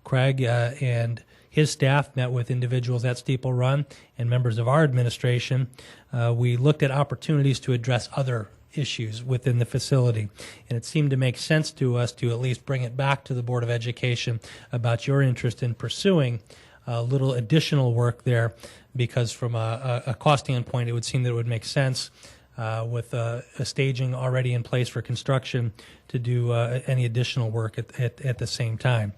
Craig and his staff met with individuals at Steeple Run and members of our administration, we looked at opportunities to address other issues within the facility. And it seemed to make sense to us to at least bring it back to the Board of Education about your interest in pursuing a little additional work there, because from a cost standpoint, it would seem that it would make sense with a staging already in place for construction to do any additional work at the same time.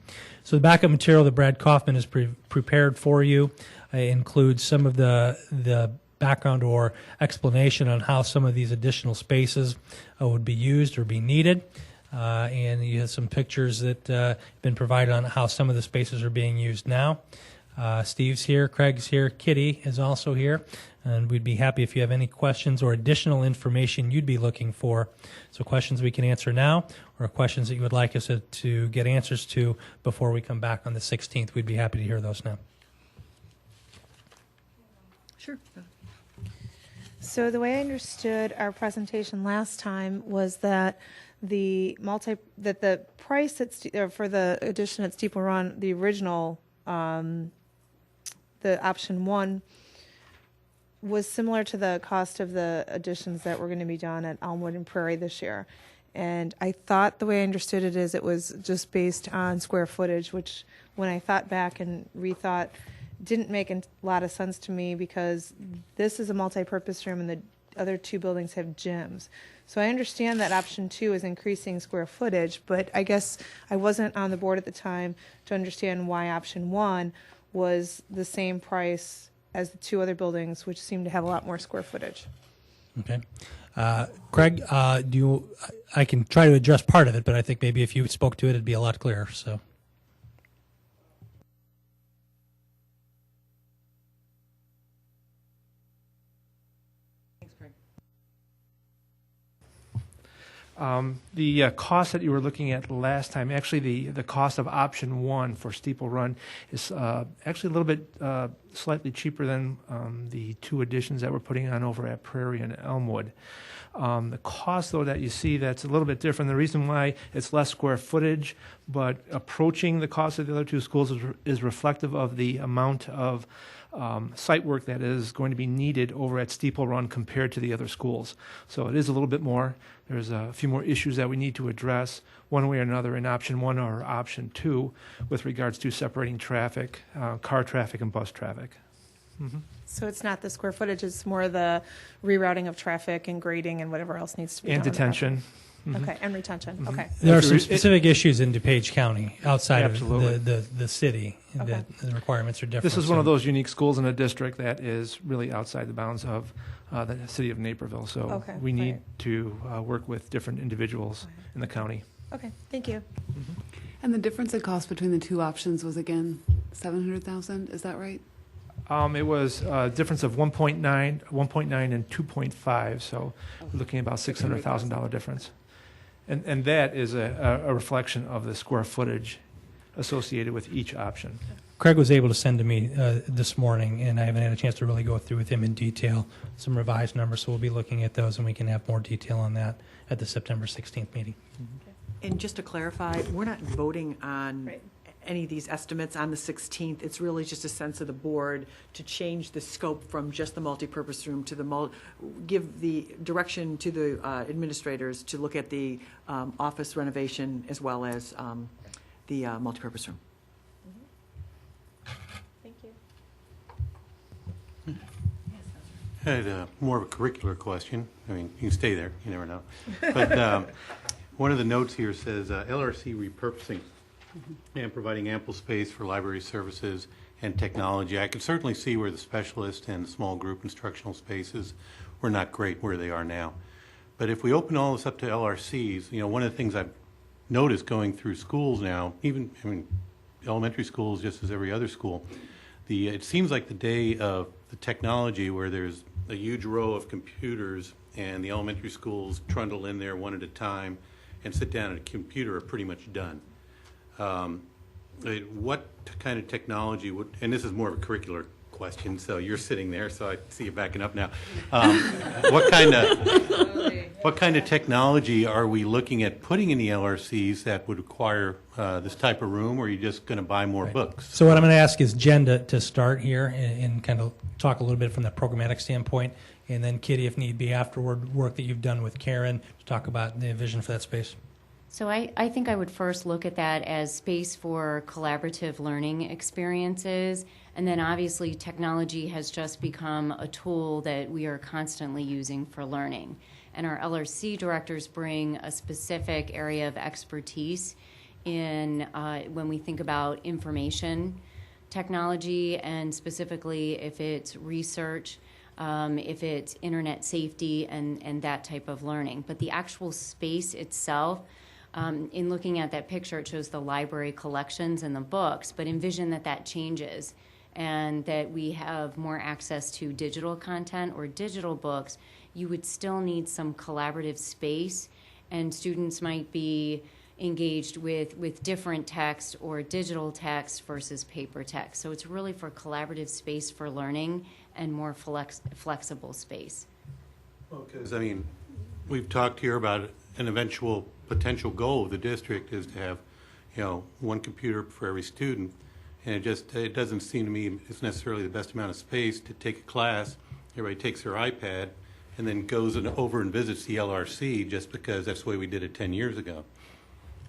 So the backup material that Brad Kaufman has prepared for you includes some of the background or explanation on how some of these additional spaces would be used or be needed. And you have some pictures that have been provided on how some of the spaces are being used now. Steve's here, Craig's here, Kitty is also here, and we'd be happy if you have any questions or additional information you'd be looking for. So questions we can answer now, or questions that you would like us to get answers to before we come back on the 16th. We'd be happy to hear those now. Sure. So the way I understood our presentation last time was that the price for the addition at Steeple Run, the original, the option one, was similar to the cost of the additions that were going to be done at Elmwood and Prairie this year. And I thought the way I understood it is it was just based on square footage, which when I thought back and rethought, didn't make a lot of sense to me, because this is a multi-purpose room and the other two buildings have gyms. So I understand that option two is increasing square footage, but I guess I wasn't on the board at the time to understand why option one was the same price as the two other buildings, which seem to have a lot more square footage. Okay. Craig, I can try to address part of it, but I think maybe if you spoke to it, it'd be a lot clearer. So. The cost that you were looking at last time, actually the cost of option one for Steeple Run is actually a little bit slightly cheaper than the two additions that we're putting on over at Prairie and Elmwood. The cost, though, that you see, that's a little bit different. The reason why it's less square footage, but approaching the cost of the other two schools is reflective of the amount of site work that is going to be needed over at Steeple Run compared to the other schools. So it is a little bit more. There's a few more issues that we need to address one way or another in option 1 or option 2 with regards to separating traffic, car traffic and bus traffic. Mm-hmm. So it's not the square footage, it's more the rerouting of traffic and grading and whatever else needs to be And done. detention. Okay, and retention, okay. There are some specific issues in DuPage County outside Absolutely. of the city that the requirements are different. This is one of those unique schools in a district that is really outside the bounds of the city of Naperville. So Okay, we need right. to work with different individuals in the county. Okay, thank you. And the difference in cost between the two options was again $700,000. Is that right? It was a difference of 1.9 and 2.5, so we're looking at about $600,000 difference. And that is a reflection of the square footage associated with each option. Craig was able to send to me this morning, and I haven't had a chance to really go through with him in detail some revised numbers, so we'll be looking at those, and we can have more detail on that at the September 16th meeting. And just to clarify, we're not voting on any of these estimates on the 16th. It's really just a sense of the board to change the scope from just the multipurpose room to the give the direction to the administrators to look at the office renovation as well as the multipurpose room. Thank you. I had more of a curricular question. I mean, you can stay there. You never know. But one of the notes here says LRC repurposing and providing ample space for library services and technology. I can certainly see where the specialist and small group instructional spaces were not great where they are now. But if we open all this up to LRCs, you know, one of the things I've noticed going through schools now, even, I mean, elementary schools just as every other school, it seems like the day of the technology where there's a huge row of computers and the elementary schools trundle in there one at a time and sit down at a computer are pretty much done. What kind of technology would, and this is more of a curricular question, so you're sitting there, so I see you backing up now. What kind of technology are we looking at putting in the LRCs that would require this type of room, or are you just going to buy more books? So what I'm going to ask is Jen to start here and kind of talk a little bit from the programmatic standpoint, and then Kitty, if need be, afterward, work that you've done with Karen to talk about the vision for that space. So I think I would first look at that as space for collaborative learning experiences. And then obviously technology has just become a tool that we are constantly using for learning. And our LRC directors bring a specific area of expertise in when we think about information technology, and specifically if it's research, if it's internet safety and that type of learning. But the actual space itself, in looking at that picture, it shows the library collections and the books, but envision that changes and that we have more access to digital content or digital books. You would still need some collaborative space, and students might be engaged with different text or digital text versus paper text. So it's really for collaborative space for learning and more flexible space. Because, I mean, we've talked here about an eventual potential goal of the district is to have, you know, one computer for every student, and it doesn't seem to me it's necessarily the best amount of space to take a class. Everybody takes their iPad and then goes over and visits the LRC just because that's the way we did it 10 years ago.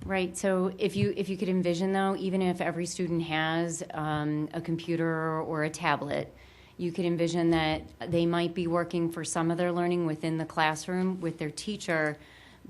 Right. So if you could envision, though, even if every student has a computer or a tablet, you could envision that they might be working for some of their learning within the classroom with their teacher,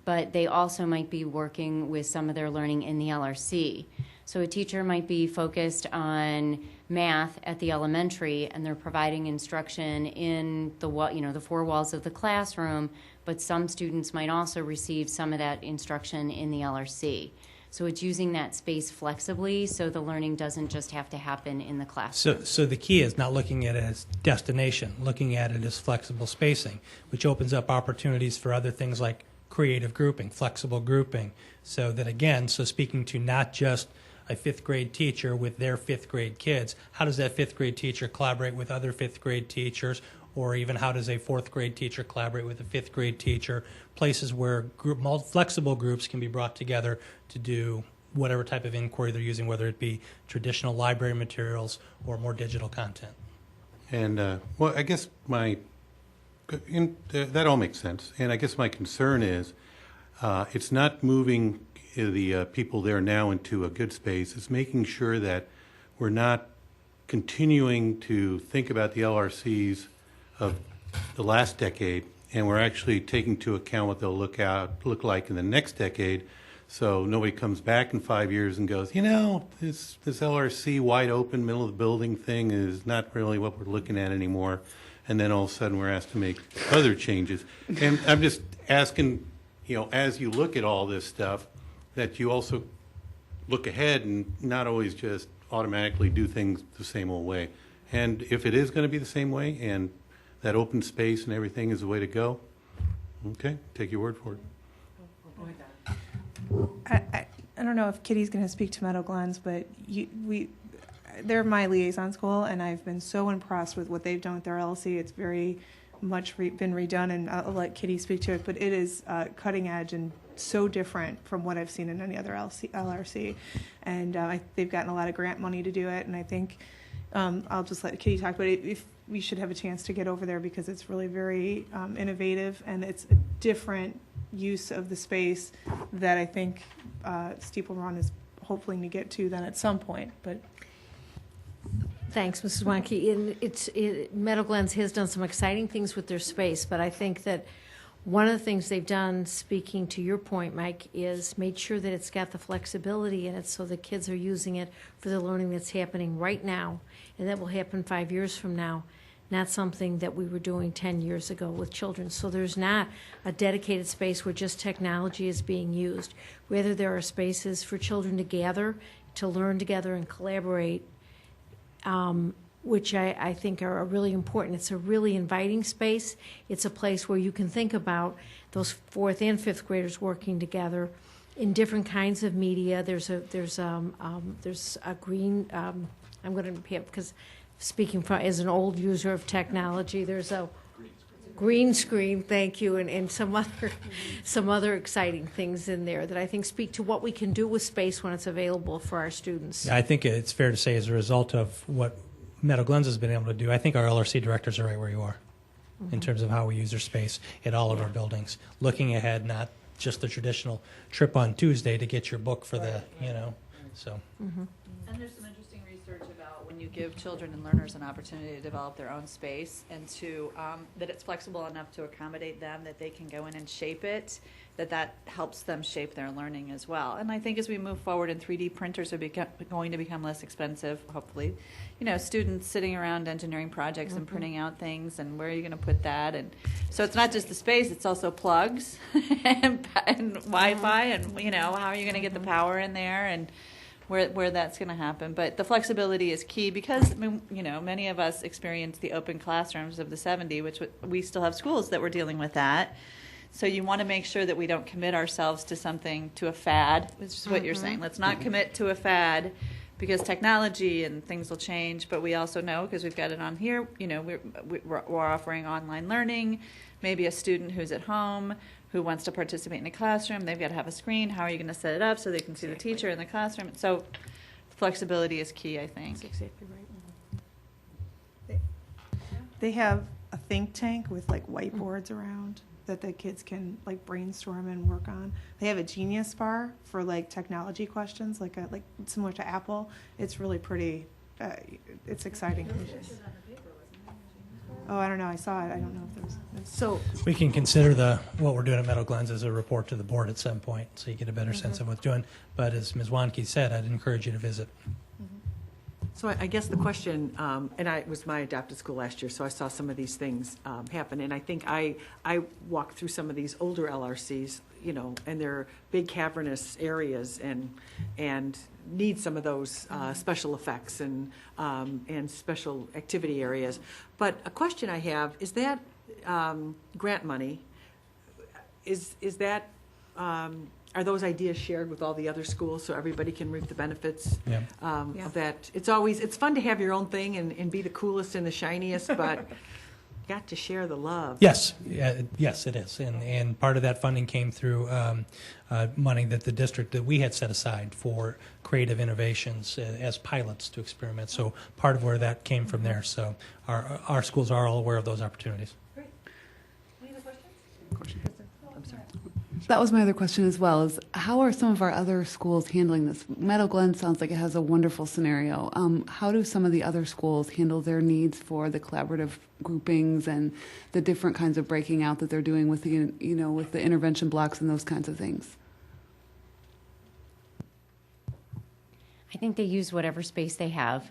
but they also might be working with some of their learning in the LRC. So a teacher might be focused on math at the elementary, and they're providing instruction in the four walls of the classroom, but some students might also receive some of that instruction in the LRC. So it's using that space flexibly so the learning doesn't just have to happen in the classroom. So the key is not looking at it as destination, looking at it as flexible spacing, which opens up opportunities for other things like creative grouping, flexible grouping, so that, again, so speaking to not just a fifth grade teacher with their fifth grade kids, how does that fifth grade teacher collaborate with other fifth grade teachers, or even how does a fourth grade teacher collaborate with a fifth grade teacher, places where flexible groups can be brought together to do whatever type of inquiry they're using, whether it be traditional library materials or more digital content. And, well, I guess that all makes sense. And I guess my concern is it's not moving the people there now into a good space. It's making sure that we're not continuing to think about the LRCs of the last decade, and we're actually taking into account what they'll look like in the next decade, so nobody comes back in 5 years and goes, this LRC wide open middle of the building thing is not really what we're looking at anymore, and then all of a sudden we're asked to make other changes. And I'm just asking, as you look at all this stuff, that you also look ahead and not always just automatically do things the same old way. And if it is going to be the same way and that open space and everything is the way to go, okay, take your word for it. I don't know if Kitty's going to speak to Meadow Glens, but they're my liaison school, and I've been so impressed with what they've done with their LLC. It's very much been redone, and I'll let Kitty speak to it, but it is cutting edge and so different from what I've seen in any other LRC. And they've gotten a lot of grant money to do it, and I think I'll just let Kitty talk about it. If we should have a chance to get over there, because it's really very innovative, and it's a different use of the space that I think Steeple Run is hoping to get to then at some point. But Thanks, Mrs. Wanke. And Meadow Glens has done some exciting things with their space, but I think that one of the things they've done, speaking to your point, Mike, is made sure that it's got the flexibility in it so the kids are using it for the learning that's happening right now, and that will happen 5 years from now, not something that we were doing 10 years ago with children. So there's not a dedicated space where just technology is being used. Rather, there are spaces for children to gather, to learn together and collaborate, which I think are really important. It's a really inviting space. It's a place where you can think about those 4th and 5th graders working together in different kinds of media. There's a green. I'm going to because speaking as an old user of technology, there's a green screen. Thank you, and some other exciting things in there that I think speak to what we can do with space when it's available for our students. I think it's fair to say, as a result of what Meadow Glens has been able to do, I think our LRC directors are right where you are in terms of how we use their space at all of our buildings. Looking ahead, not just the traditional trip on Tuesday to get your book for the, so. And there's some interesting research about when you give children and learners an opportunity to develop their own space and to that it's flexible enough to accommodate them, that they can go in and shape it, that helps them shape their learning as well. And I think as we move forward and 3D printers are going to become less expensive, hopefully, students sitting around engineering projects and printing out things, and where are you going to put that? And so it's not just the space, it's also plugs and Wi-Fi, and how are you going to get the power in there, and where that's going to happen. But the flexibility is key, because many of us experienced the open classrooms of the 70s, which we still have schools that were dealing with that. So you want to make sure that we don't commit ourselves to something, to a fad, which is what you're saying. Let's not commit to a fad, because technology and things will change. But we also know, because we've got it on here, we're offering online learning. Maybe a student who's at home who wants to participate in a classroom, they've got to have a screen. How are you going to set it up so they can see the teacher in the classroom? So flexibility is key, I think. That's exactly right. They have a think tank with whiteboards around that the kids can brainstorm and work on. They have a Genius Bar for technology questions, similar to Apple. It's really pretty. It's exciting. Oh, I don't know. I saw it. I don't know if there's. So we can consider what we're doing at Meadow Glens as a report to the board at some point, so you get a better sense of what's doing. But as Ms. Wanke said, I'd encourage you to visit. So I guess the question, and it was my adopted school last year, so I saw some of these things happen, and I think I walked through some of these older LRCs, and they're big cavernous areas and need some of those special effects and special activity areas. But a question I have is that grant money, is that are those ideas shared with all the other schools so everybody can reap the benefits of that? It's fun to have your own thing and be the coolest and the shiniest, but got to share the love. Yes, yes, it is, and part of that funding came through money that the district that we had set aside for creative innovations as pilots to experiment. So part of where that came from there. So our schools are all aware of those opportunities. Great. Any other questions? I'm sorry. That was my other question as well, is how are some of our other schools handling this? Meadow Glen sounds like it has a wonderful scenario. How do some of the other schools handle their needs for the collaborative groupings and the different kinds of breaking out that they're doing with the, with the intervention blocks and those kinds of things? I think they use whatever space they have.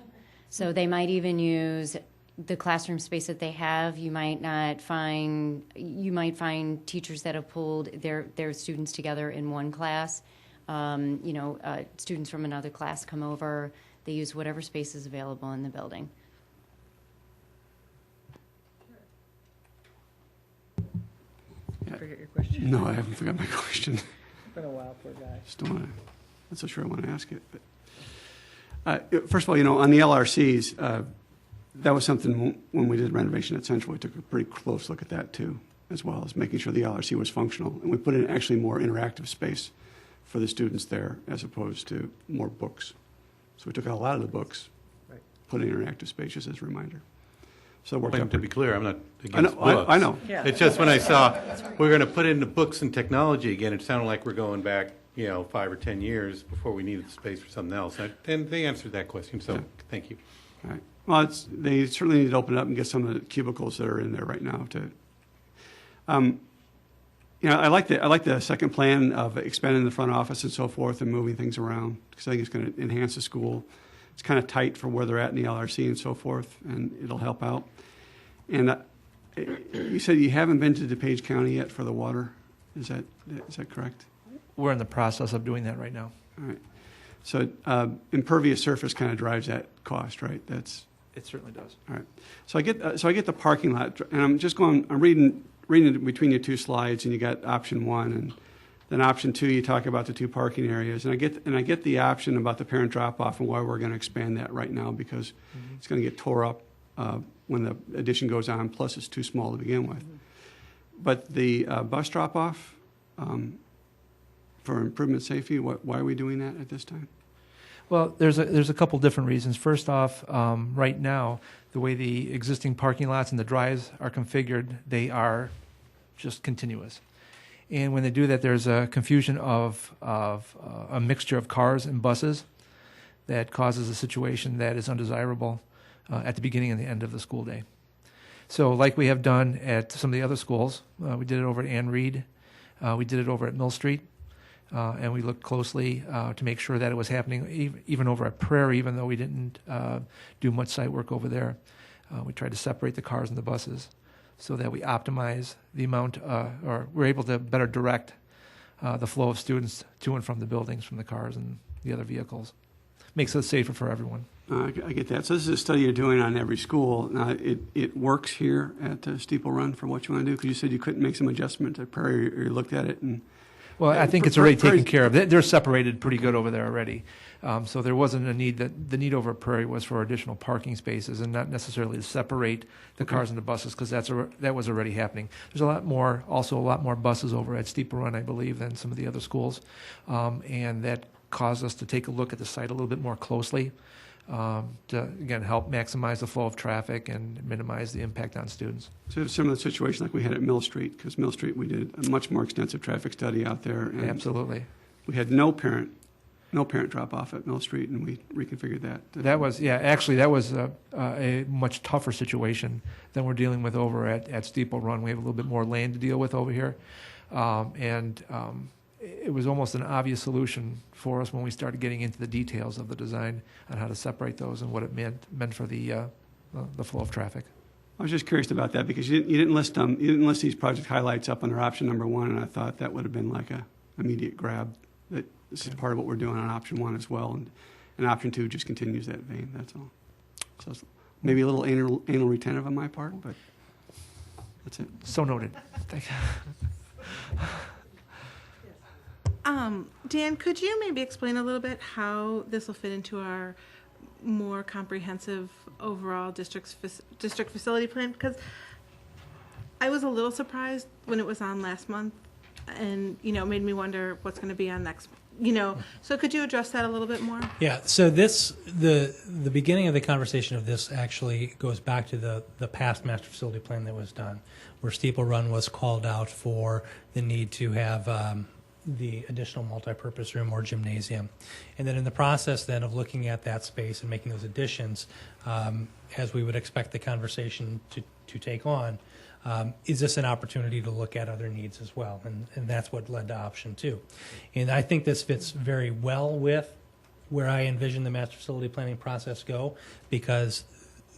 So they might even use the classroom space that they have. You might find teachers that have pulled their students together in one class. Students from another class come over. They use whatever space is available in the building. Forget your question. No, I haven't forgot my question. It's been a while, poor guy. I'm not so sure I want to ask it. But first of all, on the LRCs, that was something when we did renovation at Central, we took a pretty close look at that too, as well as making sure the LRC was functional. And we put in actually more interactive space for the students there as opposed to more books. So we took out a lot of the books, Right. put in interactive space just as a reminder. So it worked Wait, out to be pretty. clear, I'm not against I know, books. I know. Yeah. It's just when I saw we're going to put in the books and technology again, it sounded like we're going back, 5 or 10 years before we needed the space for something else. And they answered that question, so thank you. All right. Well, they certainly need to open it up and get some of the cubicles that are in there right now to. I like the second plan of expanding the front office and so forth and moving things around because I think it's going to enhance the school. It's kind of tight for where they're at in the LRC and so forth, and it'll help out. And you said you haven't been to DuPage County yet for the water. Is that correct? We're in the process of doing that right now. All right. So impervious surface kind of drives that cost, right? It certainly does. All right. So I get the parking lot, and I'm reading between your two slides, and you got option 1, and then option 2, you talk about the 2 parking areas, and I get the option about the parent drop off and why we're going to expand that right now because it's going to get tore up when the addition goes on. Plus, it's too small to begin with. But the bus drop off for improvement safety, why are we doing that at this time? Well, there's a couple different reasons. First off, right now, the way the existing parking lots and the drives are configured, they are just continuous. And when they do that, there's a confusion of a mixture of cars and buses that causes a situation that is undesirable at the beginning and the end of the school day. So like we have done at some of the other schools, we did it over at Ann Reed, we did it over at Mill Street, and we looked closely to make sure that it was happening even over at Prairie, even though we didn't do much site work over there. We tried to separate the cars and the buses so that we optimize the amount, or we're able to better direct the flow of students to and from the buildings from the cars and the other vehicles. Makes it safer for everyone. I get that. So this is a study you're doing on every school. Now, it works here at Steeple Run for what you want to do? Because you said you couldn't make some adjustment at Prairie, or you looked at it and... Well, I think it's already taken care of. They're separated pretty good over there already. So there wasn't a need. The need over at Prairie was for additional parking spaces and not necessarily to separate the cars and the buses because that was already happening. There's a lot more buses over at Steeple Run, I believe, than some of the other schools. And that caused us to take a look at the site a little bit more closely to, again, help maximize the flow of traffic and minimize the impact on students. So a similar situation like we had at Mill Street, because Mill Street we did a much more extensive traffic study out there. And Absolutely. We had no parent drop off at Mill Street, and we reconfigured that. That was a much tougher situation than we're dealing with over at Steeple Run. We have a little bit more land to deal with over here, and it was almost an obvious solution for us when we started getting into the details of the design on how to separate those and what it meant for the flow of traffic. I was just curious about that because you didn't list these project highlights up under option number 1, and I thought that would have been like a immediate grab. That this is part of what we're doing on option 1 as well, and option 2 just continues that vein. That's all. So it's maybe a little anal retentive on my part, but that's it. So noted. Thank you. Dan, could you maybe explain a little bit how this will fit into our more comprehensive overall district facility plan? Because I was a little surprised when it was on last month, and, you know, it made me wonder what's going to be on next, you know. So could you address that a little bit more? Yeah, so the beginning of the conversation of this actually goes back to the past master facility plan that was done, where Steeple Run was called out for the need to have the additional multipurpose room or gymnasium. And then in the process then of looking at that space and making those additions, as we would expect the conversation to take on, is this an opportunity to look at other needs as well? And that's what led to option 2. And I think this fits very well with where I envision the master facility planning process go, because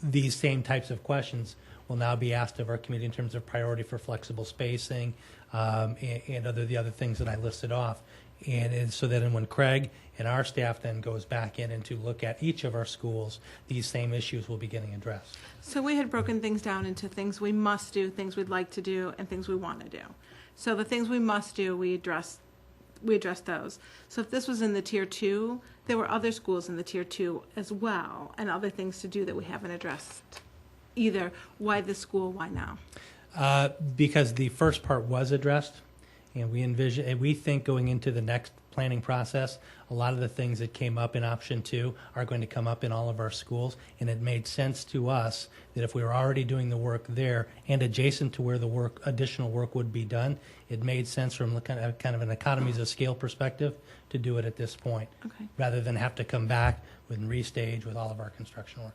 these same types of questions will now be asked of our committee in terms of priority for flexible spacing and the other things that I listed off. And so that when Craig and our staff then goes back in and to look at each of our schools, these same issues will be getting addressed. So we had broken things down into things we must do, things we'd like to do, and things we want to do. So the things we must do, we addressed those. So if this was in the tier 2, there were other schools in the tier 2 as well, and other things to do that we haven't addressed either. Why this school, why now? Because the first part was addressed, and we think going into the next planning process, a lot of the things that came up in option 2 are going to come up in all of our schools, and it made sense to us that if we were already doing the work there and adjacent to where the additional work would be done, it made sense from kind of an economies of scale perspective to do it at this point, rather than have to come back and restage with all of our construction work.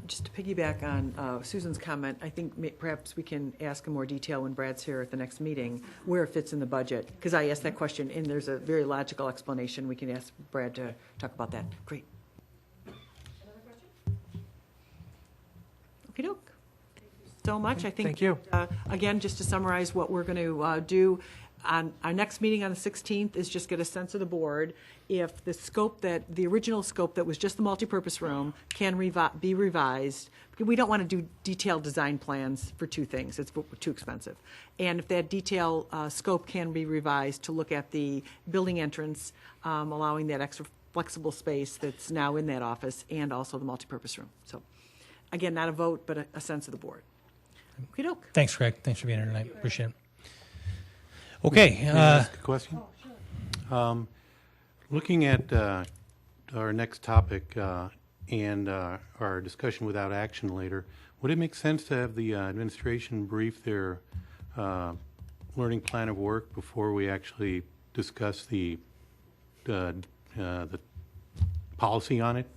Just to piggyback on Susan's comment, I think perhaps we can ask in more detail when Brad's here at the next meeting where it fits in the budget, because I asked that question and there's a very logical explanation. We can ask Brad to talk about that. Great. Another question? Okey-doke. Thank you so much. I think, Thank you. Again, just to summarize what we're going to do on our next meeting on the 16th is just get a sense of the board. If the original scope that was just the multipurpose room can be revised, because we don't want to do detailed design plans for 2 things. It's too expensive. And if that detail scope can be revised to look at the building entrance, allowing that extra flexible space that's now in that office, and also the multipurpose room. So, again, not a vote, but a sense of the board. Okey-doke. Thanks, Craig. Thanks for being here tonight. Appreciate it. Okay. May I ask a question? Looking at our next topic and our discussion without action later, would it make sense to have the administration brief their learning plan of work before we actually discuss the policy on it?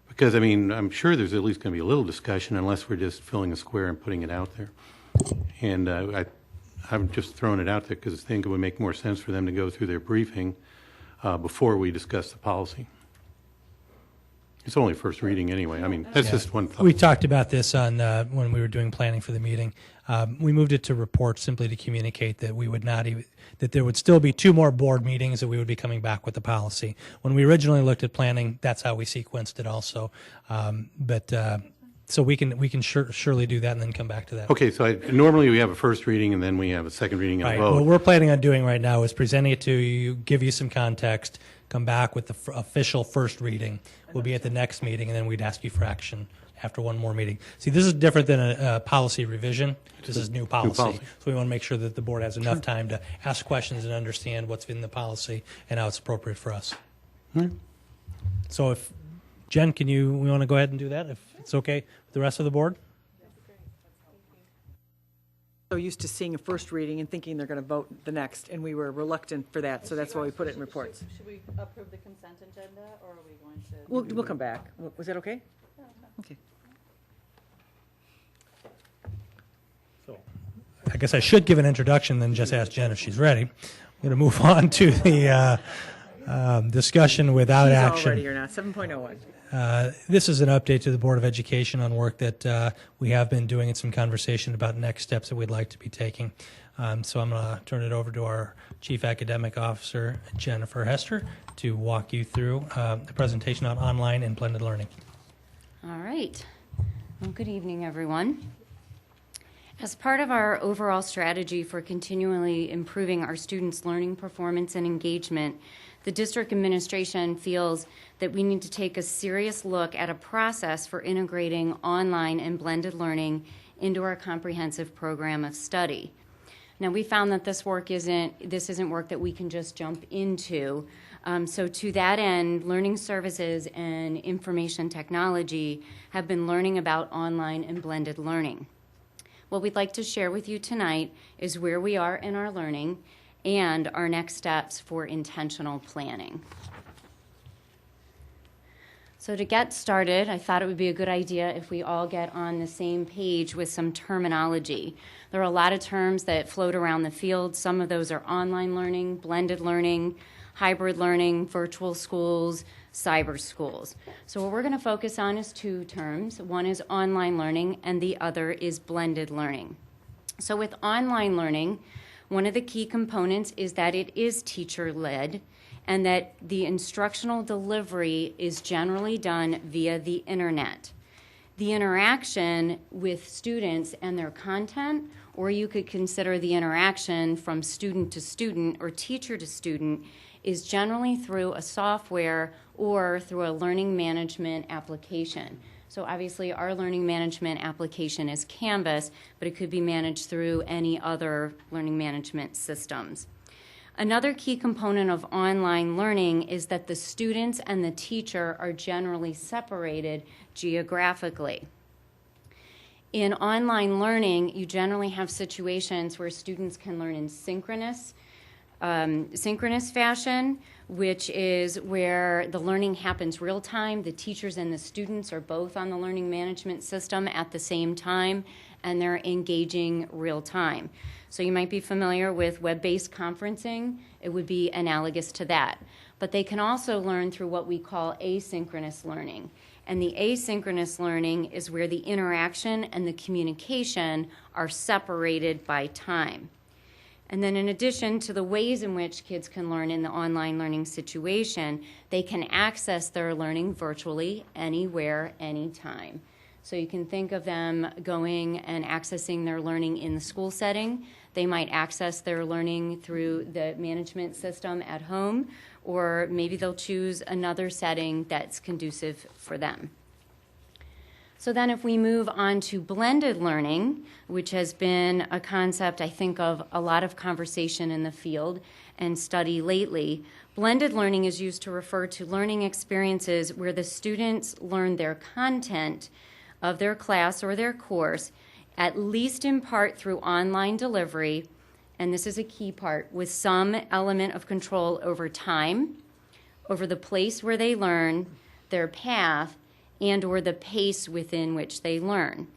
Because, I mean, I'm sure there's at least going to be a little discussion unless we're just filling a square and putting it out there. And I'm just throwing it out there because I think it would make more sense for them to go through their briefing before we discuss the policy. It's only first reading anyway. I mean, that's just one thought. We talked about this on when we were doing planning for the meeting. We moved it to report simply to communicate that we would not even, that there would still be 2 more board meetings that we would be coming back with the policy. When we originally looked at planning, that's how we sequenced it also. So we can surely do that and then come back to that. Okay, so normally we have a first reading and then we have a second reading and a vote. What we're planning on doing right now is presenting it to you, give you some context, come back with the official first reading. We'll be at the next meeting, and then we'd ask you for action after one more meeting. See, this is different than a policy revision. This is new policy. So we want to make sure that the board has enough time to ask questions and understand what's in the policy and how it's appropriate for us. So if, Jen, we want to go ahead and do that, if it's okay with the rest of the board? So used to seeing a first reading and thinking they're going to vote the next, and we were reluctant for that, so that's why we put it in reports. Should we approve the consent agenda, or are we going to? We'll come back. Was that okay? Okay. So I guess I should give an introduction, then just ask Jen if she's ready. I'm going to move on to the discussion without action. She's all ready or not. 7.01. This is an update to the Board of Education on work that we have been doing and some conversation about next steps that we'd like to be taking. So I'm going to turn it over to our Chief Academic Officer, Jennifer Hester, to walk you through the presentation on online and blended learning. All right. Well, good evening, everyone. As part of our overall strategy for continually improving our students' learning performance and engagement, the district administration feels that we need to take a serious look at a process for integrating online and blended learning into our comprehensive program of study. Now, we found that this isn't work that we can just jump into. So to that end, Learning Services and Information Technology have been learning about online and blended learning. What we'd like to share with you tonight is where we are in our learning and our next steps for intentional planning. So to get started, I thought it would be a good idea if we all get on the same page with some terminology. There are a lot of terms that float around the field. Some of those are online learning, blended learning, hybrid learning, virtual schools, cyber schools. So what we're going to focus on is two terms. One is online learning and the other is blended learning. So with online learning, one of the key components is that it is teacher-led and that the instructional delivery is generally done via the internet. The interaction with students and their content, or you could consider the interaction from student to student or teacher to student, is generally through a software or through a learning management application. So obviously our learning management application is Canvas, but it could be managed through any other learning management systems. Another key component of online learning is that the students and the teacher are generally separated geographically. In online learning, you generally have situations where students can learn in synchronous fashion, which is where the learning happens real time. The teachers and the students are both on the learning management system at the same time, and they're engaging real time. So you might be familiar with web-based conferencing. It would be analogous to that. But they can also learn through what we call asynchronous learning. And the asynchronous learning is where the interaction and the communication are separated by time. And then in addition to the ways in which kids can learn in the online learning situation, they can access their learning virtually, anywhere, anytime. So you can think of them going and accessing their learning in the school setting. They might access their learning through the management system at home, or maybe they'll choose another setting that's conducive for them. So then if we move on to blended learning, which has been a concept, I think, of a lot of conversation in the field and study lately, blended learning is used to refer to learning experiences where the students learn their content of their class or their course, at least in part through online delivery, and this is a key part, with some element of control over time, over the place where they learn, their path, and or the pace within which they learn.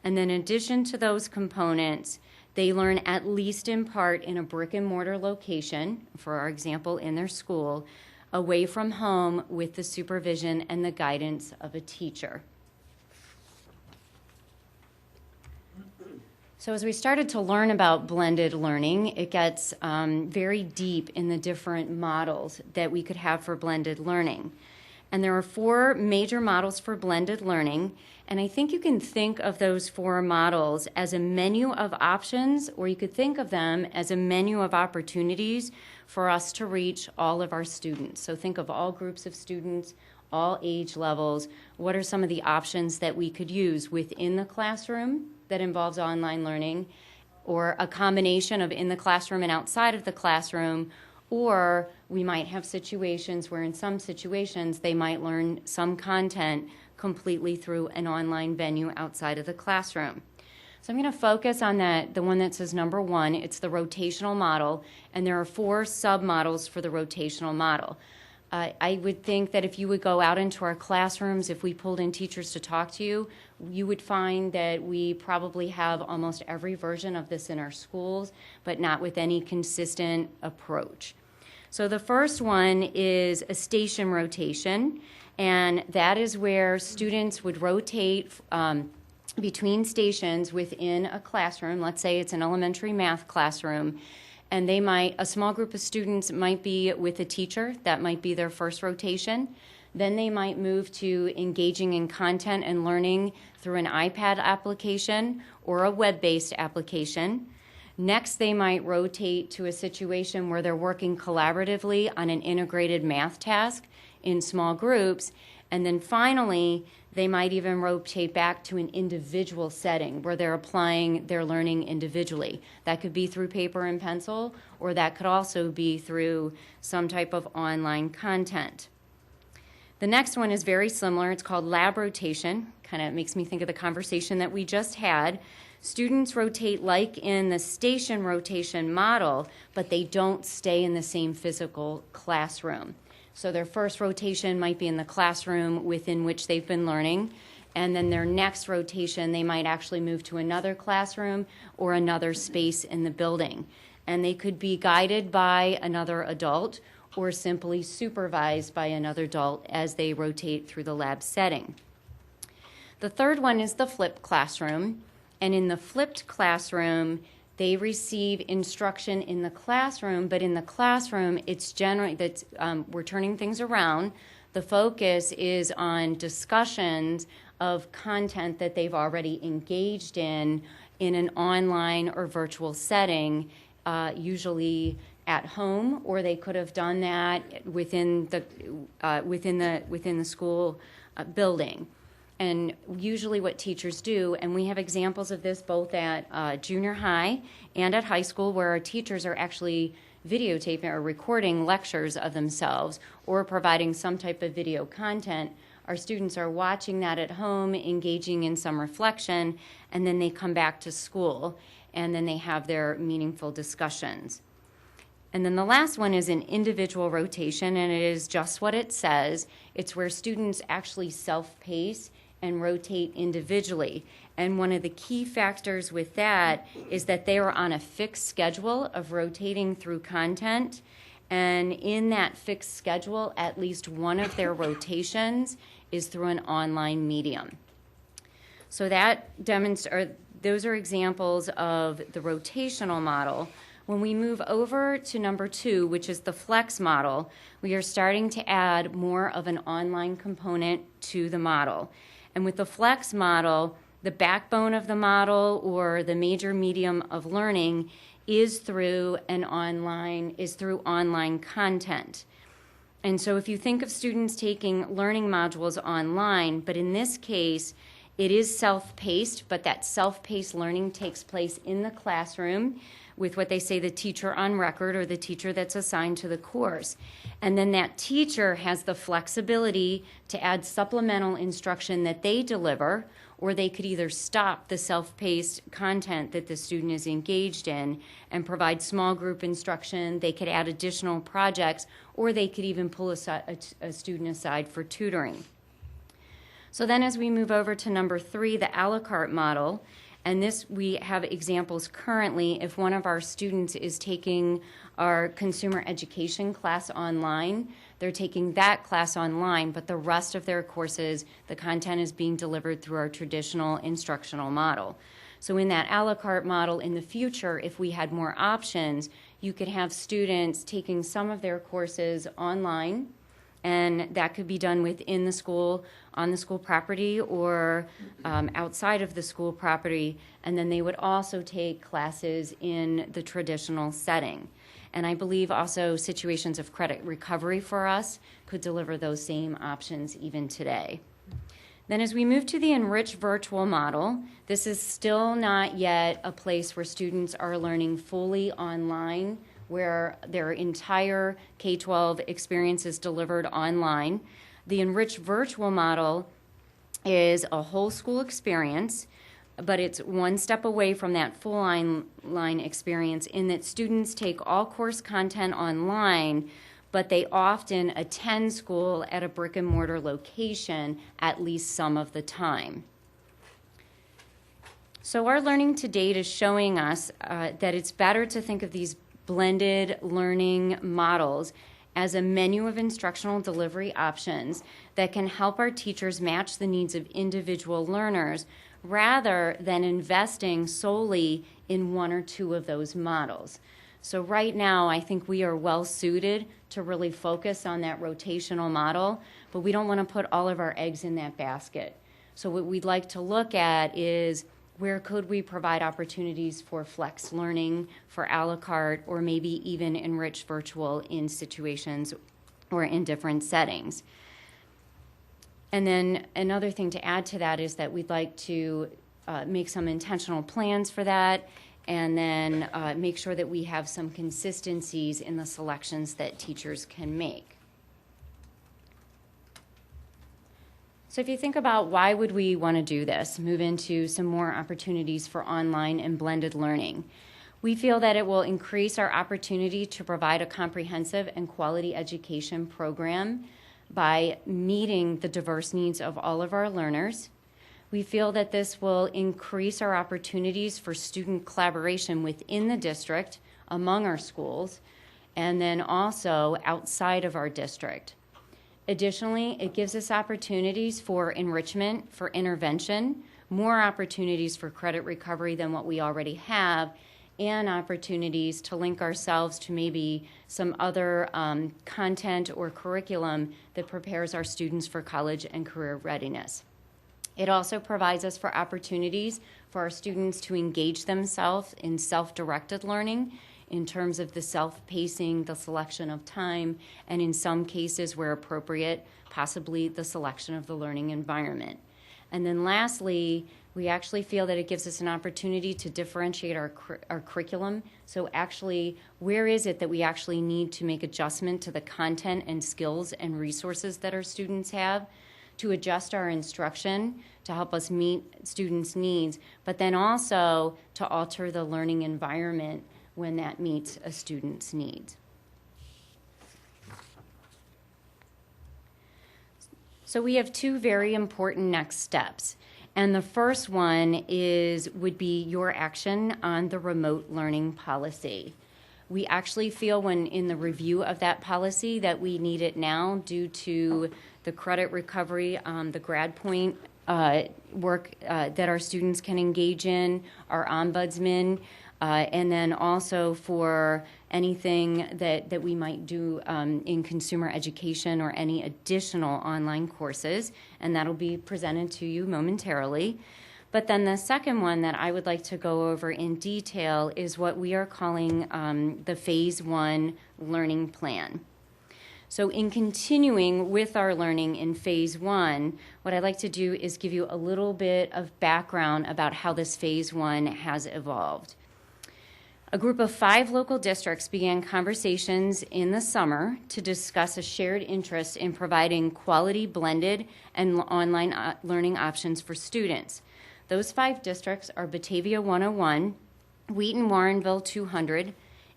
And then in addition to those components, they learn at least in part in a brick and mortar location, for our example, in their school, away from home with the supervision and the guidance of a teacher. So as we started to learn about blended learning, it gets very deep in the different models that we could have for blended learning. And there are 4 major models for blended learning, and I think you can think of those 4 models as a menu of options, or you could think of them as a menu of opportunities for us to reach all of our students. So think of all groups of students, all age levels. What are some of the options that we could use within the classroom that involves online learning, or a combination of in the classroom and outside of the classroom? Or we might have situations where in some situations they might learn some content completely through an online venue outside of the classroom. So I'm going to focus on the one that says number 1. It's the rotational model, and there are 4 sub-models for the rotational model. I would think that if you would go out into our classrooms, if we pulled in teachers to talk to you, you would find that we probably have almost every version of this in our schools, but not with any consistent approach. So the first one is a station rotation, and that is where students would rotate between stations within a classroom. Let's say it's an elementary math classroom, and a small group of students might be with a teacher. That might be their first rotation. Then they might move to engaging in content and learning through an iPad application or a web-based application. Next, they might rotate to a situation where they're working collaboratively on an integrated math task in small groups. And then finally, they might even rotate back to an individual setting where they're applying their learning individually. That could be through paper and pencil, or that could also be through some type of online content. The next one is very similar. It's called lab rotation. Kind of makes me think of the conversation that we just had. Students rotate like in the station rotation model, but they don't stay in the same physical classroom. So their first rotation might be in the classroom within which they've been learning, and then their next rotation they might actually move to another classroom or another space in the building. And they could be guided by another adult or simply supervised by another adult as they rotate through the lab setting. The third one is the flipped classroom. And in the flipped classroom, they receive instruction in the classroom, but in the classroom, it's generally that we're turning things around. The focus is on discussions of content that they've already engaged in an online or virtual setting, usually at home, or they could have done that within the school building. And usually what teachers do, and we have examples of this both at junior high and at high school, where our teachers are actually videotaping or recording lectures of themselves or providing some type of video content. Our students are watching that at home, engaging in some reflection, and then they come back to school, and then they have their meaningful discussions. And then the last one is an individual rotation, and it is just what it says. It's where students actually self-pace and rotate individually. And one of the key factors with that is that they are on a fixed schedule of rotating through content. And in that fixed schedule, at least one of their rotations is through an online medium. So that those are examples of the rotational model. When we move over to number 2, which is the flex model, we are starting to add more of an online component to the model. And with the flex model, the backbone of the model or the major medium of learning is through online content. And so if you think of students taking learning modules online, but in this case, it is self-paced, but that self-paced learning takes place in the classroom with what they say the teacher on record or the teacher that's assigned to the course. And then that teacher has the flexibility to add supplemental instruction that they deliver, or they could either stop the self-paced content that the student is engaged in and provide small group instruction. They could add additional projects, or they could even pull a student aside for tutoring. So then as we move over to number 3, the a la carte model, and this we have examples currently. If one of our students is taking our consumer education class online, they're taking that class online, but the rest of their courses, the content is being delivered through our traditional instructional model. So in that a la carte model in the future, if we had more options, you could have students taking some of their courses online, and that could be done within the school, on the school property, or outside of the school property, and then they would also take classes in the traditional setting. And I believe also situations of credit recovery for us could deliver those same options even today. Then as we move to the enriched virtual model, this is still not yet a place where students are learning fully online, where their entire K-12 experience is delivered online. The enriched virtual model is a whole school experience, but it's one step away from that full online experience in that students take all course content online, but they often attend school at a brick and mortar location at least some of the time. So our learning to date is showing us that it's better to think of these blended learning models as a menu of instructional delivery options that can help our teachers match the needs of individual learners rather than investing solely in one or two of those models. So right now, I think we are well suited to really focus on that rotational model, but we don't want to put all of our eggs in that basket. So what we'd like to look at is Where could we provide opportunities for flex learning, for a la carte, or maybe even enrich virtual in situations or in different settings? And then another thing to add to that is that we'd like to make some intentional plans for that, and then make sure that we have some consistencies in the selections that teachers can make. So if you think about why would we want to do this, move into some more opportunities for online and blended learning. We feel that it will increase our opportunity to provide a comprehensive and quality education program by meeting the diverse needs of all of our learners. We feel that this will increase our opportunities for student collaboration within the district, among our schools, and then also outside of our district. Additionally, it gives us opportunities for enrichment, for intervention, more opportunities for credit recovery than what we already have, and opportunities to link ourselves to maybe some other content or curriculum that prepares our students for college and career readiness. It also provides us for opportunities for our students to engage themselves in self-directed learning in terms of the self-pacing, the selection of time, and in some cases where appropriate, possibly the selection of the learning environment. And then lastly, we actually feel that it gives us an opportunity to differentiate our curriculum. So actually, where is it that we actually need to make adjustment to the content and skills and resources that our students have, to adjust our instruction to help us meet students' needs, but then also to alter the learning environment when that meets a student's needs. So we have two very important next steps. And the first one would be your action on the remote learning policy. We actually feel when in the review of that policy that we need it now due to the credit recovery, the grad point work that our students can engage in, our ombudsman, and then also for anything that we might do in consumer education or any additional online courses, and that'll be presented to you momentarily. But then the second one that I would like to go over in detail is what we are calling the Phase 1 learning plan. So in continuing with our learning in Phase 1, what I'd like to do is give you a little bit of background about how this Phase 1 has evolved. A group of 5 local districts began conversations in the summer to discuss a shared interest in providing quality blended and online learning options for students. Those 5 districts are Batavia 101, Wheaton-Warrenville 200,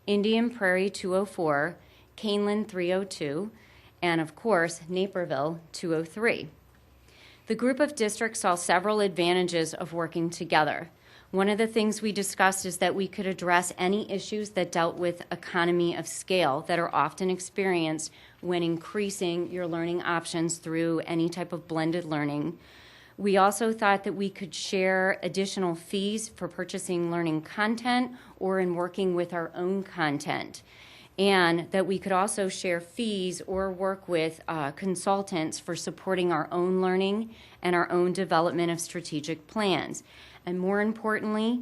Indian Prairie 204, Canelan 302, and of course, Naperville 203. The group of districts saw several advantages of working together. One of the things we discussed is that we could address any issues that dealt with economy of scale that are often experienced when increasing your learning options through any type of blended learning. We also thought that we could share additional fees for purchasing learning content or in working with our own content, and that we could also share fees or work with consultants for supporting our own learning and our own development of strategic plans. And more importantly,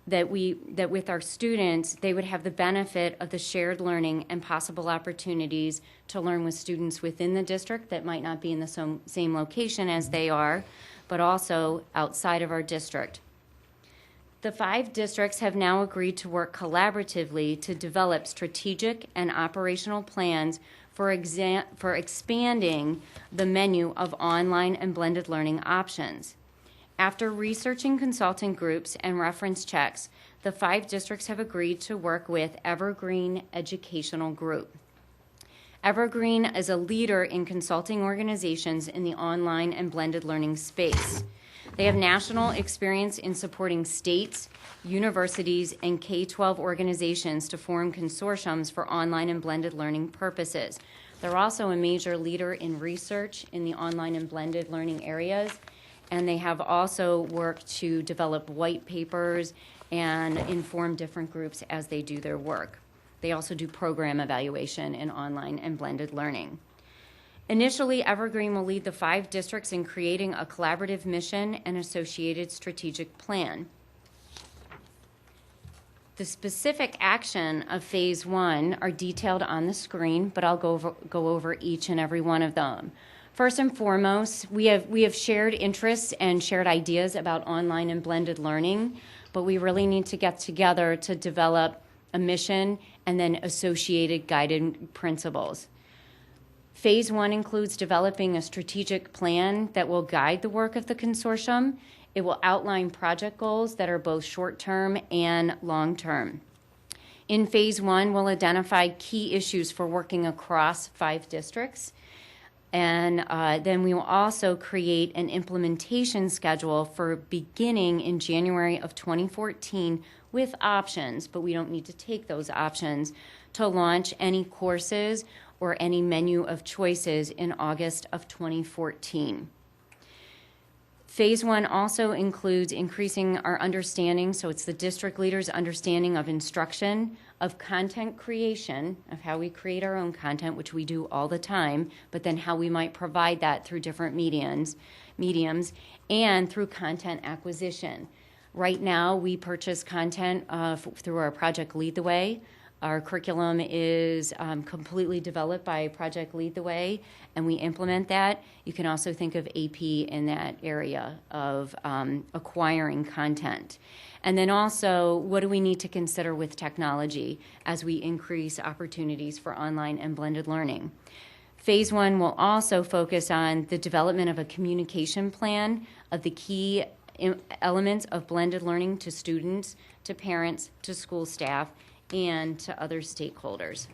that with our students, they would have the benefit of the shared learning and possible opportunities to learn with students within the district that might not be in the same location as they are, but also outside of our district. The 5 districts have now agreed to work collaboratively to develop strategic and operational plans for expanding the menu of online and blended learning options. After researching consultant groups and reference checks, the 5 districts have agreed to work with Evergreen Educational Group. Evergreen is a leader in consulting organizations in the online and blended learning space. They have national experience in supporting states, universities, and K-12 organizations to form consortiums for online and blended learning purposes. They're also a major leader in research in the online and blended learning areas, and they have also worked to develop white papers and inform different groups as they do their work. They also do program evaluation in online and blended learning. Initially, Evergreen will lead the 5 districts in creating a collaborative mission and associated strategic plan. The specific action of phase 1 are detailed on the screen, but I'll go over each and every one of them. First and foremost, we have shared interests and shared ideas about online and blended learning, but we really need to get together to develop a mission and then associated guiding principles. Phase 1 includes developing a strategic plan that will guide the work of the consortium. It will outline project goals that are both short-term and long-term. In phase 1, we'll identify key issues for working across 5 districts. And then we will also create an implementation schedule for beginning in January of 2014 with options, but we don't need to take those options, to launch any courses or any menu of choices in August of 2014. Phase 1 also includes increasing our understanding, so it's the district leaders' understanding of instruction, of content creation, of how we create our own content, which we do all the time, but then how we might provide that through different mediums, and through content acquisition. Right now, we purchase content through our Project Lead the Way. Our curriculum is completely developed by Project Lead the Way, and we implement that. You can also think of AP in that area of acquiring content. And then also, what do we need to consider with technology as we increase opportunities for online and blended learning? Phase 1 will also focus on the development of a communication plan of the key elements of blended learning to students, to parents, to school staff, and to other stakeholders.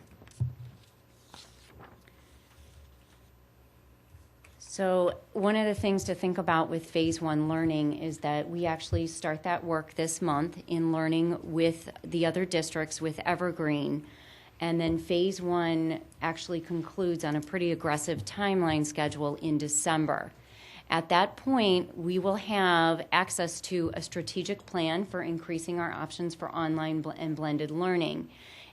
So one of the things to think about with phase 1 learning is that we actually start that work this month in learning with the other districts, with Evergreen, and then phase 1 actually concludes on a pretty aggressive timeline schedule in December. At that point, we will have access to a strategic plan for increasing our options for online and blended learning.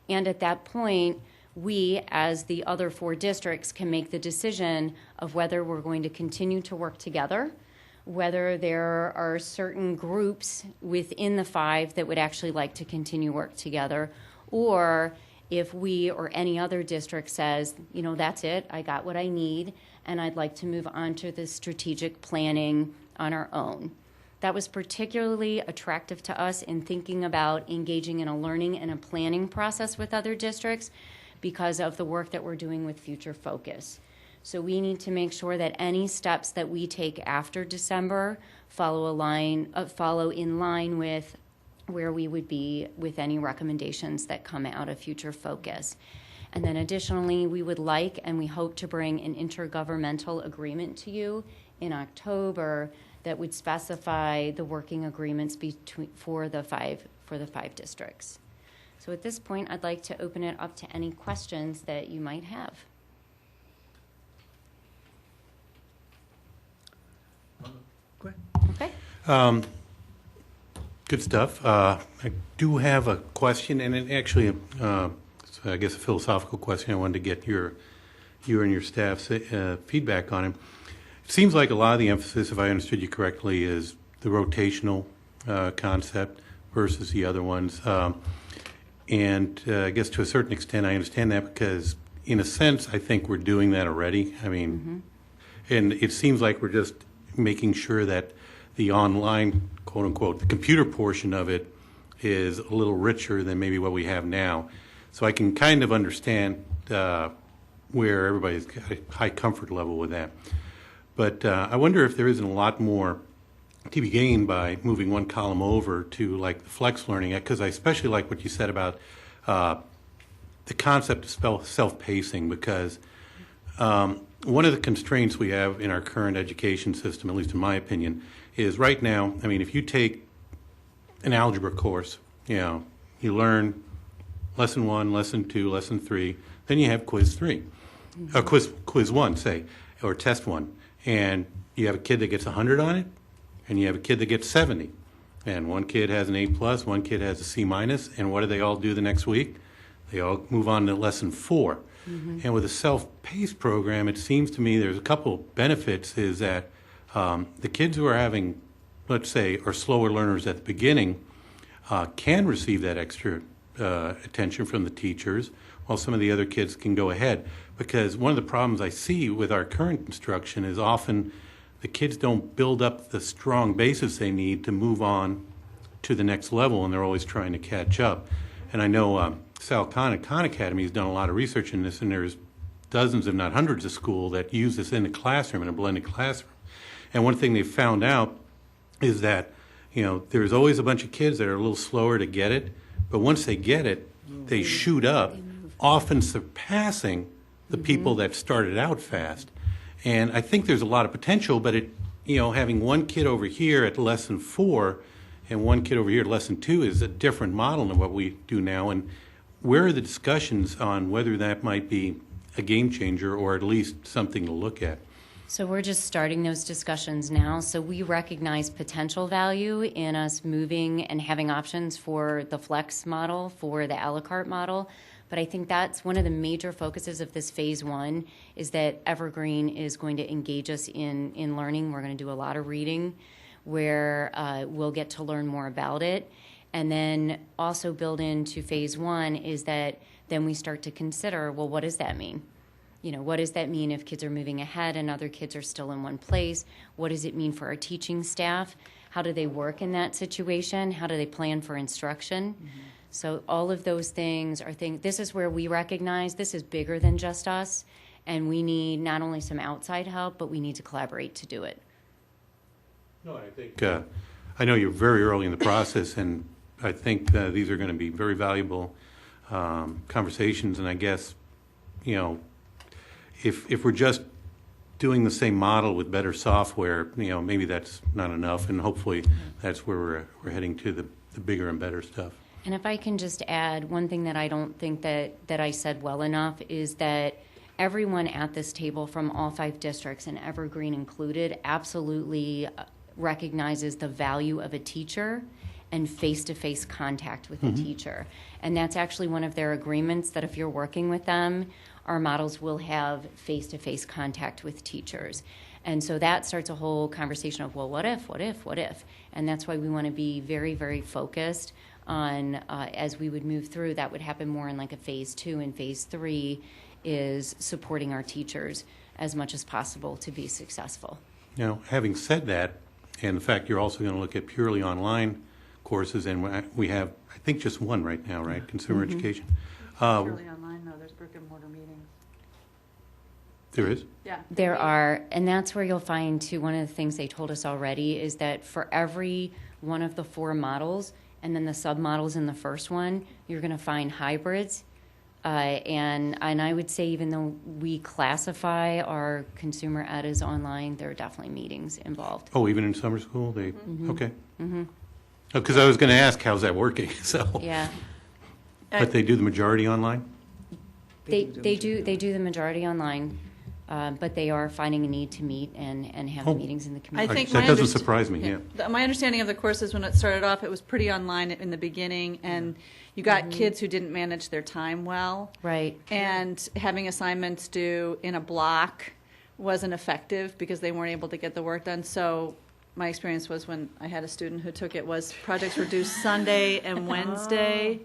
And at that point, we, as the other 4 districts, can make the decision of whether we're going to continue to work together, whether there are certain groups within the 5 that would actually like to continue work together, or if we or any other district says, you know, that's it, I got what I need, and I'd like to move on to the strategic planning on our own. That was particularly attractive to us in thinking about engaging in a learning and a planning process with other districts because of the work that we're doing with Future Focus. So we need to make sure that any steps that we take after December follow in line with where we would be with any recommendations that come out of Future Focus. And then additionally, we would like and we hope to bring an intergovernmental agreement to you in October that would specify the working agreements for the five districts. So at this point, I'd like to open it up to any questions that you might have. Go ahead. Okay. Good stuff. I do have a question, and it actually, I guess, a philosophical question. I wanted to get your and your staff's feedback on it. It seems like a lot of the emphasis, if I understood you correctly, is the rotational concept versus the other ones. And I guess to a certain extent, I understand that because, in a sense, I think we're doing that already. I mean, and it seems like we're just making sure that the online, quote unquote, the computer portion of it is a little richer than maybe what we have now. So I can kind of understand where everybody's got a high comfort level with that. But I wonder if there isn't a lot more to be gained by moving one column over to like the flex learning, because I especially like what you said about the concept of self-pacing, because one of the constraints we have in our current education system, at least in my opinion, is right now, I mean, if you take an algebra course, you learn lesson 1, lesson 2, lesson 3, then you have quiz 3, quiz 1, say, or test 1, and you have a kid that gets 100 on it, and you have a kid that gets 70, and one kid has an A+, one kid has a C-, and what do they all do the next week? They all move on to lesson 4. And with a self-paced program, it seems to me there's a couple benefits, is that the kids who are having, let's say, are slower learners at the beginning, can receive that extra attention from the teachers, while some of the other kids can go ahead. Because one of the problems I see with our current instruction is often the kids don't build up the strong basis they need to move on to the next level, and they're always trying to catch up. And I know Sal Khan at Khan Academy has done a lot of research in this, and there's dozens, if not hundreds, of schools that use this in the classroom, in a blended classroom. And one thing they found out is that, there's always a bunch of kids that are a little slower to get it, but once they get it, they shoot up, often surpassing the people that started out fast. And I think there's a lot of potential, but having one kid over here at lesson 4 and one kid over here at lesson 2 is a different model than what we do now. And where are the discussions on whether that might be a game changer or at least something to look at? So we're just starting those discussions now. So we recognize potential value in us moving and having options for the flex model, for the a la carte model. But I think that's one of the major focuses of this phase 1 is that Evergreen is going to engage us in learning. We're going to do a lot of reading where we'll get to learn more about it. And then also build into phase 1 is that then we start to consider, well, what does that mean? What does that mean if kids are moving ahead and other kids are still in one place? What does it mean for our teaching staff? How do they work in that situation? How do they plan for instruction? Mm-hmm. So all of those things are things, this is where we recognize this is bigger than just us, and we need not only some outside help, but we need to collaborate to do it. No, I think, I know you're very early in the process, and I think these are going to be very valuable conversations, and I guess, if we're just doing the same model with better software, maybe that's not enough, and hopefully that's where we're heading to the bigger and better stuff. And if I can just add, one thing that I don't think that I said well enough is that everyone at this table from all 5 districts, and Evergreen included, absolutely recognizes the value of a teacher and face-to-face contact with a teacher. And that's actually one of their agreements, that if you're working with them, our models will have face-to-face contact with teachers. And so that starts a whole conversation of, well, what if? And that's why we want to be very, very focused on, as we would move through, that would happen more in like a phase 2, and phase 3 is supporting our teachers as much as possible to be successful. Having said that, and the fact you're also going to look at purely online courses, and we have, I think, just one right now, right? Consumer education. Purely online, though, there's brick and mortar meetings. There is? Yeah. There are, and that's where you'll find, too, one of the things they told us already is that for every one of the 4 models, and then the sub-models in the first one, you're going to find hybrids. And I would say even though we classify our consumer ed as online, there are definitely meetings involved. Oh, even in summer school? Okay. Because I was going to ask, how's that working? So. Yeah. But they do the majority online? They do the majority online. But they are finding a need to meet and have meetings in the community. I think that doesn't surprise me, My understanding of the courses when it started off, it was pretty online in the beginning, and you got kids who didn't manage their time well. Right. And having assignments due in a block wasn't effective because they weren't able to get the work done. So my experience was when I had a student who took it was projects were due Sunday and Wednesday.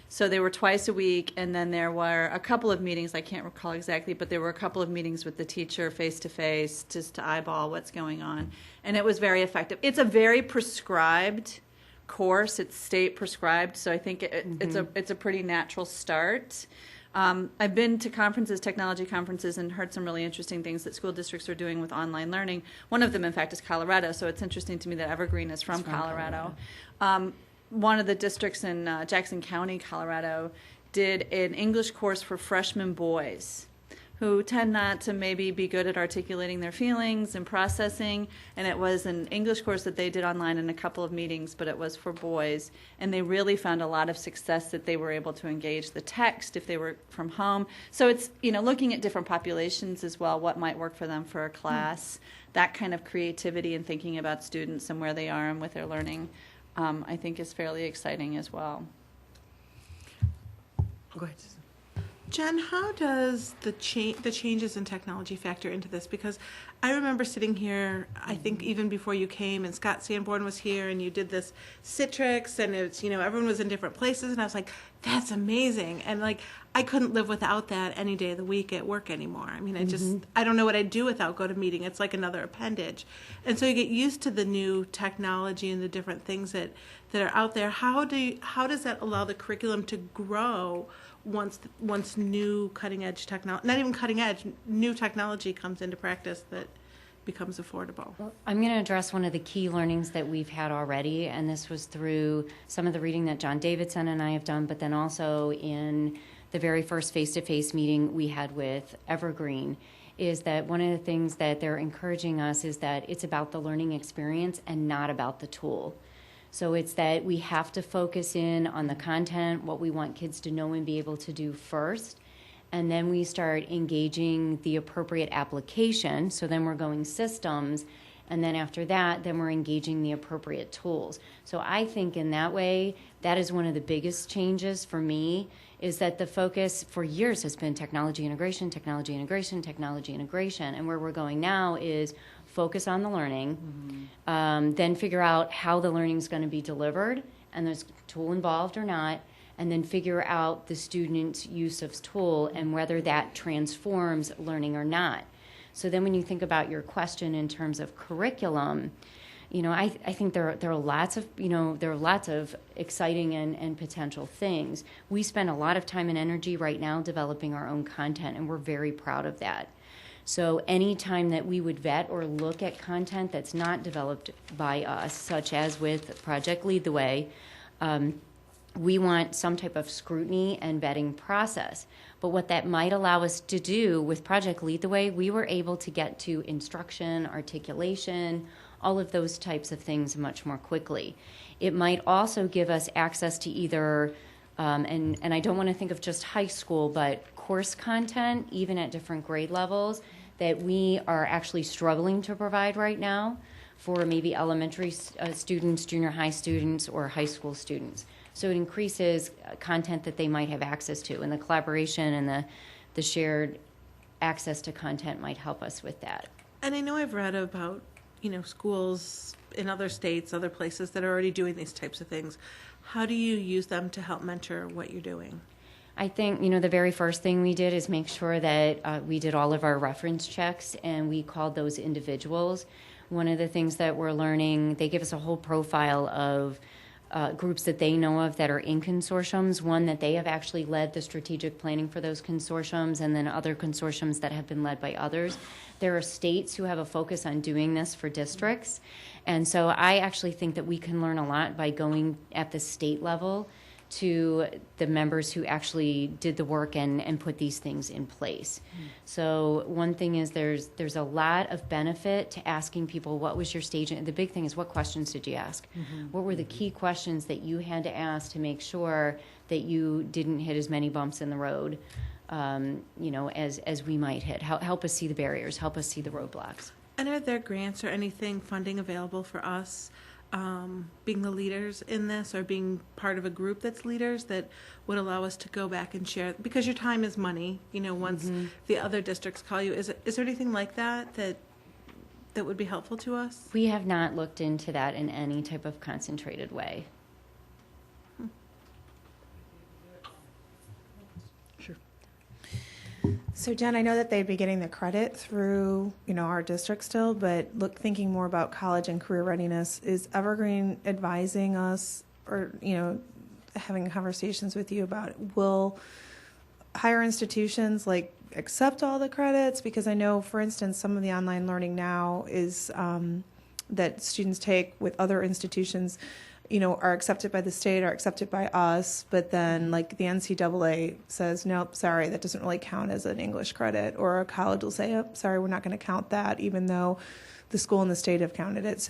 So they were twice a week, and then there were a couple of meetings, I can't recall exactly, but there were a couple of meetings with the teacher face-to-face just to eyeball what's going on. And it was very effective. It's a very prescribed course. It's state prescribed, so I think it's a pretty natural start. I've been to conferences, technology conferences, and heard some really interesting things that school districts are doing with online learning. One of them, in fact, is Colorado, so it's interesting to me that Evergreen is from Colorado. One of the districts in Jackson County, Colorado, did an English course for freshman boys who tend not to maybe be good at articulating their feelings and processing. And it was an English course that they did online in a couple of meetings, but it was for boys. And they really found a lot of success that they were able to engage the text if they were from home. So it's, looking at different populations as well, what might work for them for a class, that kind of creativity and thinking about students and where they are and with their learning, I think is fairly exciting as well. Go ahead. Jen, how does the changes in technology factor into this? Because I remember sitting here, I think even before you came, and Scott Sanborn was here, and you did this Citrix, and it's, everyone was in different places, and I was like, that's amazing. And like, I couldn't live without that any day of the week at work anymore. I mean, I don't know what I'd do without GoToMeeting. It's like another appendage. And so you get used to the new technology and the different things that are out there. How does that allow the curriculum to grow once new cutting edge technology, not even cutting edge, new technology comes into practice that becomes affordable? Well, I'm going to address one of the key learnings that we've had already, and this was through some of the reading that John Davidson and I have done, but then also in the very first face-to-face meeting we had with Evergreen, is that one of the things that they're encouraging us is that it's about the learning experience and not about the tool. So it's that we have to focus in on the content, what we want kids to know and be able to do first, and then we start engaging the appropriate application. So then we're going systems, and then after that, then we're engaging the appropriate tools. So I think in that way, that is one of the biggest changes for me, is that the focus for years has been technology integration, technology integration, technology integration, and where we're going now is focus on the learning, then figure out how the learning is going to be delivered, and there's a tool involved or not, and then figure out the student's use of tool and whether that transforms learning or not. So then when you think about your question in terms of curriculum, I think there are lots of exciting and potential things. We spend a lot of time and energy right now developing our own content, and we're very proud of that. So any time that we would vet or look at content that's not developed by us, such as with Project Lead the Way, we want some type of scrutiny and vetting process. But what that might allow us to do with Project Lead the Way, we were able to get to instruction, articulation, all of those types of things much more quickly. It might also give us access to either, and I don't want to think of just high school, but course content, even at different grade levels, that we are actually struggling to provide right now for maybe elementary students, junior high students, or high school students. So it increases content that they might have access to, and the collaboration and the shared access to content might help us with that. And I know I've read about, schools in other states, other places that are already doing these types of things. How do you use them to help mentor what you're doing? I think, the very first thing we did is make sure that we did all of our reference checks, and we called those individuals. One of the things that we're learning, they give us a whole profile of groups that they know of that are in consortiums, one that they have actually led the strategic planning for those consortiums, and then other consortiums that have been led by others. There are states who have a focus on doing this for districts, and so I actually think that we can learn a lot by going at the state level to the members who actually did the work and put these things in place. So one thing is there's a lot of benefit to asking people, what was your stage? And the big thing is, what questions did you ask? What were the key questions that you had to ask to make sure that you didn't hit as many bumps in the road, as we might hit? Help us see the barriers, help us see the roadblocks. And are there grants or anything, funding available for us being the leaders in this, or being part of a group that's leaders, that would allow us to go back and share? Because your time is money, once the other districts call you. Is there anything like that would be helpful to us? We have not looked into that in any type of concentrated way. So Jen, I know that they'd be getting the credit through, our district still, but thinking more about college and career readiness, is Evergreen advising us or, having conversations with you about, will higher institutions accept all the credits? Because I know, for instance, some of the online learning now is that students take with other institutions, are accepted by the state, are accepted by us, but then the NCAA says, nope, sorry, that doesn't really count as an English credit, or a college will say, oh, sorry, we're not going to count that, even though the school and the state have counted it.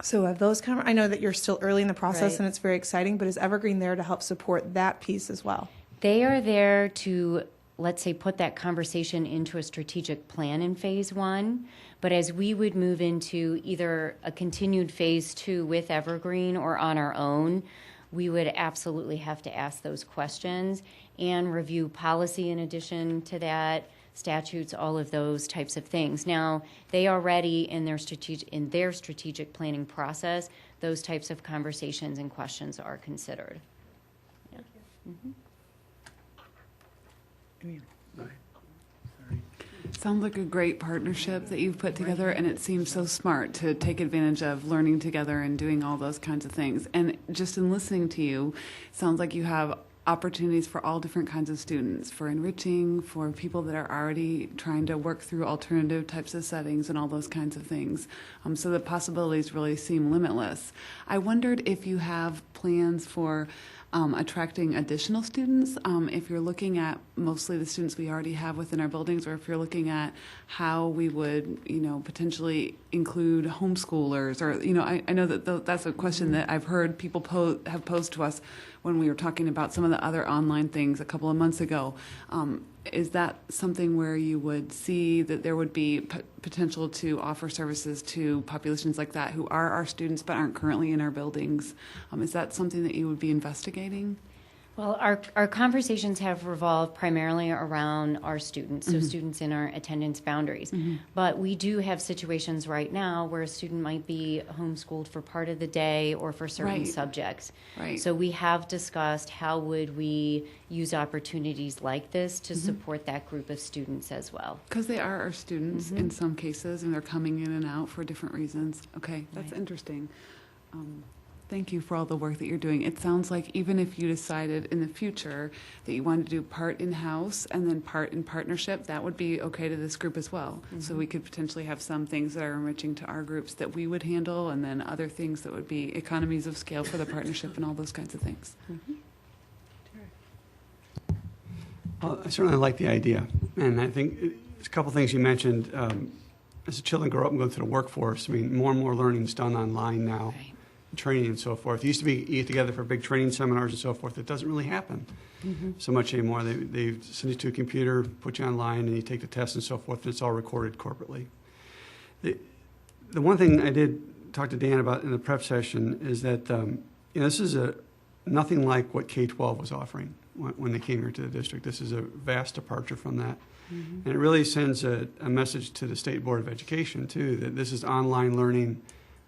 So have those I know that you're still early in the process, Right. and it's very exciting, but is Evergreen there to help support that piece as well? They are there to, let's say, put that conversation into a strategic plan in phase one. But as we would move into either a continued phase two with Evergreen or on our own, we would absolutely have to ask those questions and review policy in addition to that, statutes, all of those types of things. Now, they are already in their strategic planning process, those types of conversations and questions are considered. Yeah. Sounds like a great partnership that you've put together, and it seems so smart to take advantage of learning together and doing all those kinds of things. And just in listening to you, sounds like you have opportunities for all different kinds of students, for enriching, for people that are already trying to work through alternative types of settings and all those kinds of things. So the possibilities really seem limitless. I wondered if you have plans for attracting additional students, if you're looking at mostly the students we already have within our buildings, or if you're looking at how we would, potentially include homeschoolers, or, I know that that's a question that I've heard people have posed to us when we were talking about some of the other online things a couple of months ago. Is that something where you would see that there would be potential to offer services to populations like that who are our students but aren't currently in our buildings? Is that something that you would be investigating? Well, our conversations have revolved primarily around our students, so students in our attendance boundaries. But we do have situations right now where a student might be homeschooled for part of the day or for certain subjects. Right. So we have discussed how would we use opportunities like this to support that group of students as well. Because they are our students in some cases, and they're coming in and out for different reasons. Okay, that's interesting. Thank you for all the work that you're doing. It sounds like even if you decided in the future that you wanted to do part in-house and then part in partnership, that would be okay to this group as well. So we could potentially have some things that are enriching to our groups that we would handle, and then other things that would be economies of scale for the partnership and all those kinds of things. Well, I certainly like the idea, and I think there's a couple things you mentioned. As the children grow up and go through the workforce, I mean, more and more learning is done online now. Training and so forth. It used to be you get together for big training seminars and so forth. It doesn't really happen so much anymore. They send you to a computer, put you online, and you take the test and so forth, and it's all recorded corporately. The one thing I did talk to Dan about in the prep session is that this is nothing like what K-12 was offering when they came here to the district. This is a vast departure from that. And it really sends a message to the State Board of Education, too, that this is online learning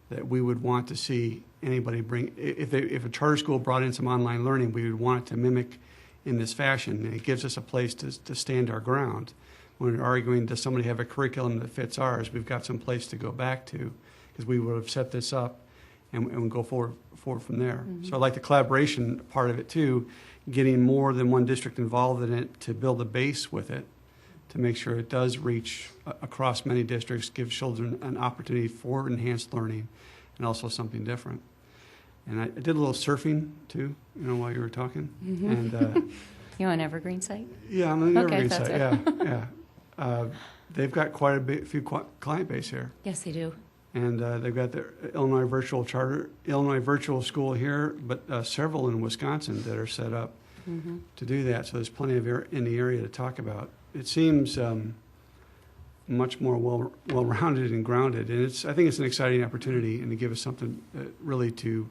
that we would want to see anybody bring. If a charter school brought in some online learning, we would want it to mimic in this fashion. And it gives us a place to stand our ground. When we're arguing, does somebody have a curriculum that fits ours, we've got some place to go back to, because we would have set this up and go forward from there. So I like the collaboration part of it, too, getting more than one district involved in it to build a base with it, to make sure it does reach across many districts, give children an opportunity for enhanced learning and also something different. And I did a little surfing, too, while you were talking. And You on Evergreen site? Yeah, I'm on the Evergreen that's site, yeah. They've got quite a few client base here. Yes, they do. And they've got the Illinois Virtual School here, but several in Wisconsin that are set up to do that. So there's plenty of in the area to talk about. It seems much more well-rounded and grounded, and I think it's an exciting opportunity, and to give us something really to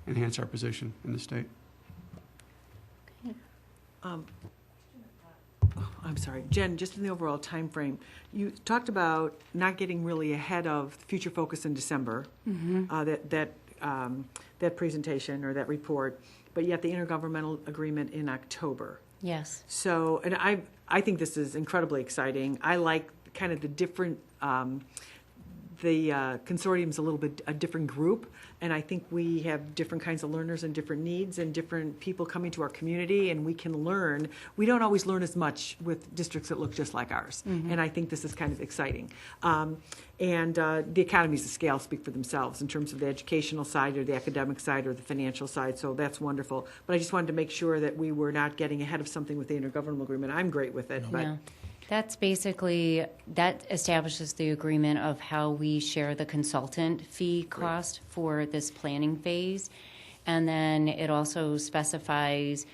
enhance our position in the state. I'm sorry, Jen, just in the overall time frame, you talked about not getting really ahead of Future Focus in December, that presentation or that report, but yet the intergovernmental agreement in October. Yes. So, and I think this is incredibly exciting. I like kind of the different, the consortium's a little bit a different group, and I think we have different kinds of learners and different needs and different people coming to our community, and we can learn. We don't always learn as much with districts that look just like ours, and I think this is kind of exciting. And the economies of scale speak for themselves in terms of the educational side or the academic side or the financial side, so that's wonderful. But I just wanted to make sure that we were not getting ahead of something with the intergovernmental agreement. I'm great with it, but... No. That's basically, that establishes the agreement of how we share the consultant fee cost for this planning phase. And then it also specifies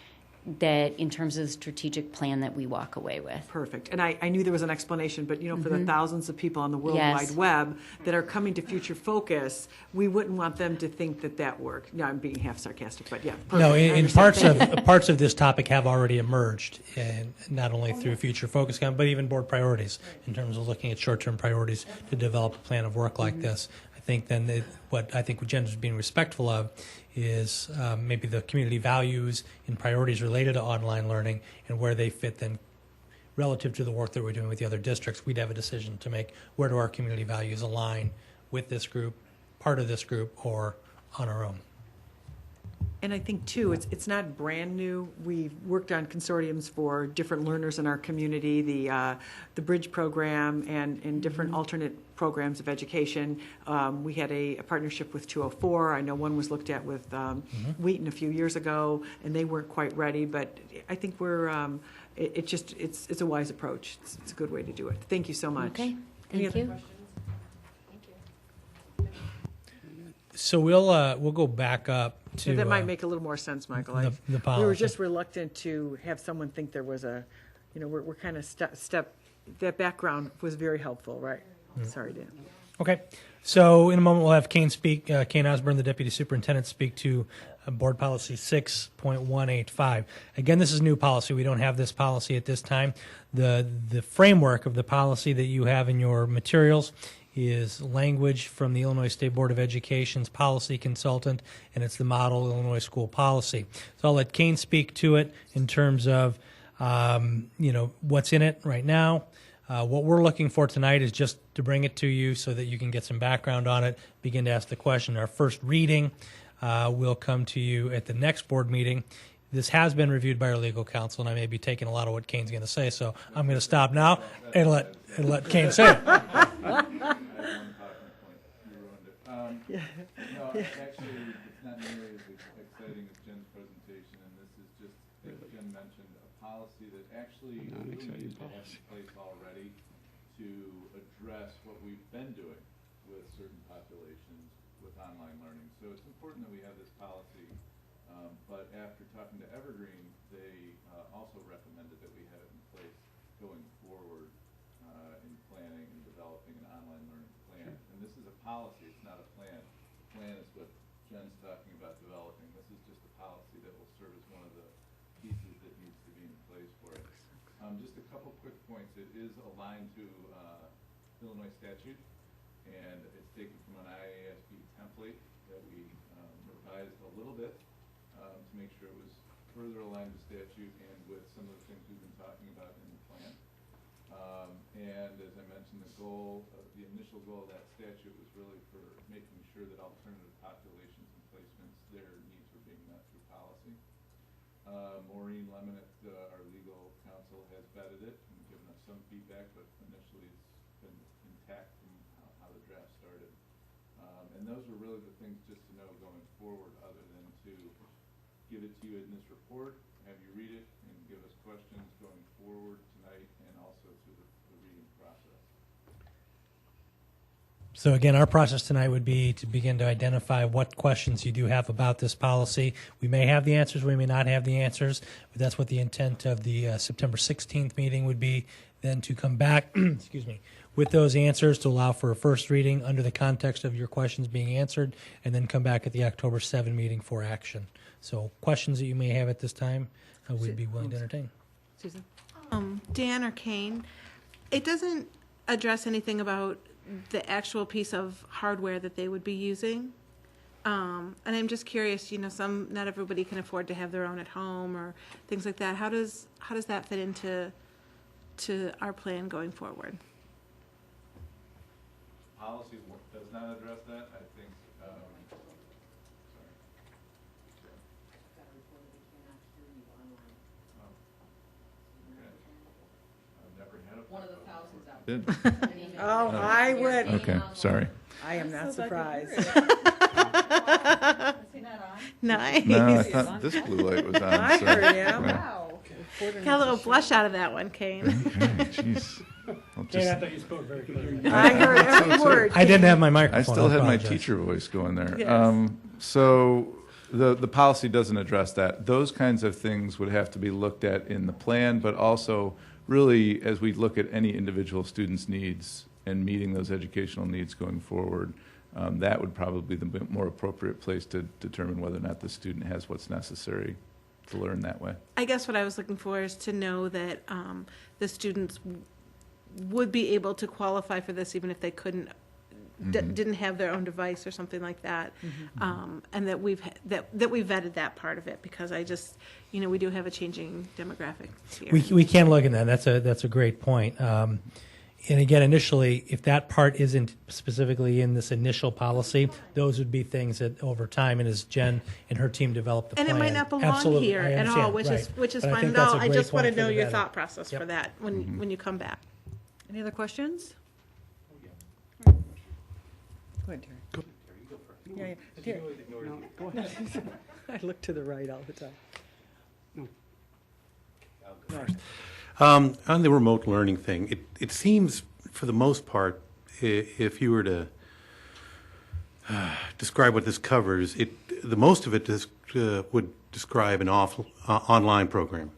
that in terms of the strategic plan that we walk away with. Perfect. And I knew there was an explanation, but for the thousands of people on the World Yes. Wide Web that are coming to Future Focus, we wouldn't want them to think that worked. No, I'm being half sarcastic, but yeah. Perfect. No, I in understand. parts of this topic have already emerged, and not only through Future Focus, but even board priorities in terms of looking at short-term priorities to develop a plan of work like this. I think then what Jen is being respectful of is maybe the community values and priorities related to online learning and where they fit then relative to the work that we're doing with the other districts. We'd have a decision to make where do our community values align with this group, part of this group, or on our own. And I think, too, it's not brand new. We've worked on consortiums for different learners in our community, the Bridge program and different alternate programs of education. We had a partnership with 204. I know one was looked at with Wheaton a few years ago, and they weren't quite ready. But I think it's a wise approach. It's a good way to do it. Thank you so much. Okay, Any thank other you. questions? So we'll go back up to That might make a little more sense, Michael. the We were policy. just reluctant to have someone think there was we're kind of that background was very helpful, right? Sorry, Dan. Okay. So in a moment, we'll have Kane speak. Kane Osborne, the Deputy Superintendent, speak to Board Policy 6.185. Again, this is new policy. We don't have this policy at this time. The framework of the policy that you have in your materials is language from the Illinois State Board of Education's policy consultant, and it's the model Illinois school policy. So I'll let Kane speak to it in terms of what's in it right now. What we're looking for tonight is just to bring it to you so that you can get some background on it, begin to ask the question. Our first reading will come to you at the next board meeting. This has been reviewed by our legal counsel, and I may be taking a lot of what Kane's going to say, so I'm going to stop now and let Kane say it. No, actually, it's not nearly as exciting as Jen's presentation, and this is just, as Jen mentioned, a policy that actually we really need to have in place already to address what we've been doing with certain populations with online learning. So it's important that we have this policy, but after talking to Evergreen, they also recommended that we have it in place going forward in planning and developing an online learning plan. And this is a policy, it's not a plan. Plan is what Jen's talking about developing. This is just a policy that will serve as one of the pieces that needs to be in place for it. Just a couple quick points. It is aligned to Illinois statute, and it's taken from an IASB template that we revised a little bit to make sure it was further aligned with statute and with some of the things we've been talking about in the plan. And as I mentioned, the initial goal of that statute was really for making sure that alternative populations and placements, their needs were being met through policy. Maureen Lemonette, our legal counsel, has vetted it and given us some feedback, but initially it's been intact from how the draft started. And those are really the things just to know going forward, other than to give it to you in this report, have you read it, and give us questions going forward tonight and also through the reading process. So again, our process tonight would be to begin to identify what questions you do have about this policy. We may have the answers, we may not have the answers, but that's what the intent of the September 16th meeting would be, then to come back, excuse me, with those answers to allow for a first reading under the context of your questions being answered, and then come back at the October 7 meeting for action. So questions that you may have at this time, we'd be willing to entertain. Susan? Dan or Kane, it doesn't address anything about the actual piece of hardware that they would be using. And I'm just curious, not everybody can afford to have their own at home or things like that. How does that fit into our plan going forward? Policy does not address that. I think, I've never had a one of the thousands out there. Oh, I would. Okay, sorry. I am not surprised. Nice. No, I thought this blue light was on. I so- heard you. yeah. Got a little blush out of that one, Kane. Okay, jeez. I'll Kane, I just- thought you spoke very clearly. I heard every word. I didn't have my microphone. I still had my apologize. teacher voice going there. Yes. So The policy doesn't address that. Those kinds of things would have to be looked at in the plan, but also really as we look at any individual student's needs and meeting those educational needs going forward, that would probably be the more appropriate place to determine whether or not the student has what's necessary to learn that way. I guess what I was looking for is to know that the students would be able to qualify for this even if they couldn't, didn't have their own device or something like that, and that we vetted that part of it, because I just, we do have a changing demographic here. We can look at that. That's a great point. And again, initially, if that part isn't specifically in this initial policy, those would be things that over time, and as Jen and her team develop the And plan. it might not belong Absolutely, here I at all, understand, which is But I fine. think No, that's a I great just want to point for know the your vetting. thought process Yep. for that when you come back. Any other questions? Go ahead, Terry. Go. Yeah, yeah. Terry. Go ahead. I look to the right all the time. On the remote learning thing, it seems, for the most part, if you were to describe what this covers, the most of it would describe an online program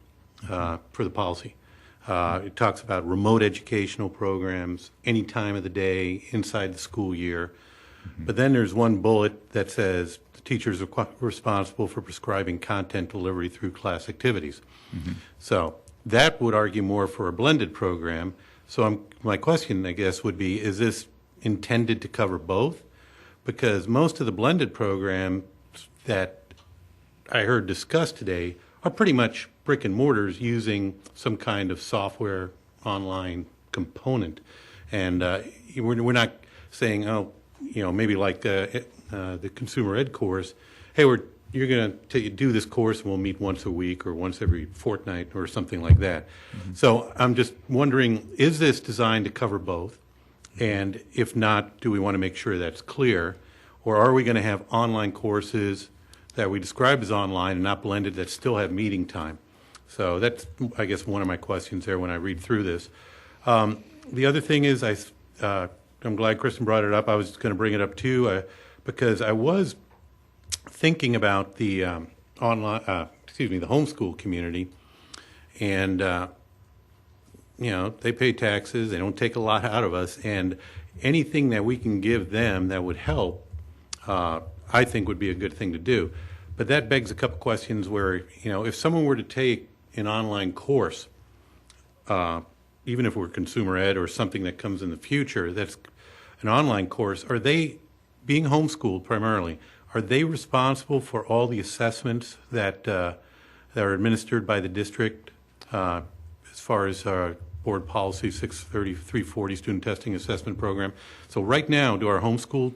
for the policy. It talks about remote educational programs, any time of the day, inside the school year. But then there's one bullet that says the teachers are responsible for prescribing content delivery through class activities. So that would argue more for a blended program. So my question, I guess, would be, is this intended to cover both? Because most of the blended programs that I heard discussed today are pretty much brick and mortars using some kind of software online component. And we're not saying, maybe like the consumer ed course, hey, you're going to do this course and we'll meet once a week or once every fortnight or something like that. So I'm just wondering, is this designed to cover both? And if not, do we want to make sure that's clear? Or are we going to have online courses that we describe as online and not blended that still have meeting time? So that's, I guess, one of my questions there when I read through this. The other thing is, I'm glad Kristen brought it up. I was going to bring it up too, because I was thinking about the the homeschool community, and they pay taxes. They don't take a lot out of us, and anything that we can give them that would help, I think would be a good thing to do. But that begs a couple questions where, if someone were to take an online course, even if we're consumer ed or something that comes in the future that's an online course, are they, being homeschooled primarily, are they responsible for all the assessments that are administered by the district as far as board policy 340 student testing assessment program? So right now, do our homeschool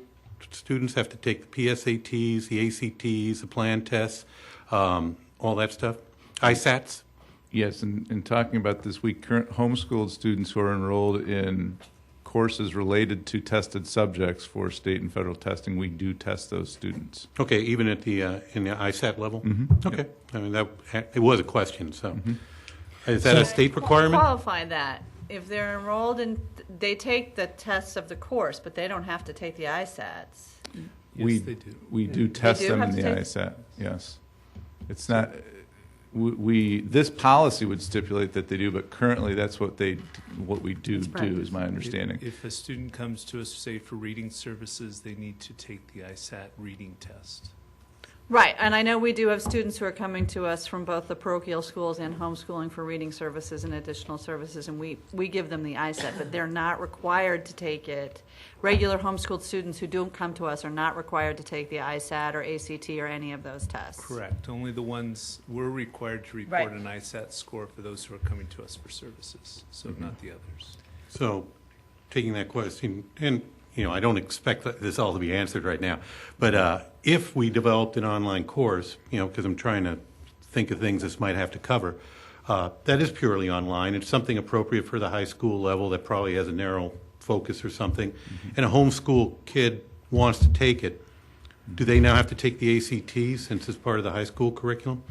students have to take the PSATs, the ACTs, the plan tests, all that stuff? ISATs? Yes, and in talking about this, we current homeschooled students who are enrolled in courses related to tested subjects for state and federal testing, we do test those students. Okay, even at the in the ISAT level? Okay, Yep. I mean, it was a question, so. Is that a state requirement? Qualify that. If they're enrolled in, they take the tests of the course, but they don't have to take the ISATs. Yes, they do. We do test do them have in to the take- ISAT, yes. It's not, this policy would stipulate that they do, but currently that's what we do, is my understanding. If a student comes to us, say, for reading services, they need to take the ISAT reading test. Right, and I know we do have students who are coming to us from both the parochial schools and homeschooling for reading services and additional services, and we give them the ISET, but they're not required to take it. Regular homeschooled students who don't come to us are not required to take the ISAT or ACT or any of those tests. Correct. Only the ones we're required to report an ISAT score for those who are coming to us for services, so not the others. So, taking that question, and I don't expect this all to be answered right now, but if we developed an online course, because I'm trying to think of things this might have to cover, that is purely online. It's something appropriate for the high school level that probably has a narrow focus or something, and a homeschool kid wants to take it. Do they now have to take the ACT since it's part of the high school curriculum?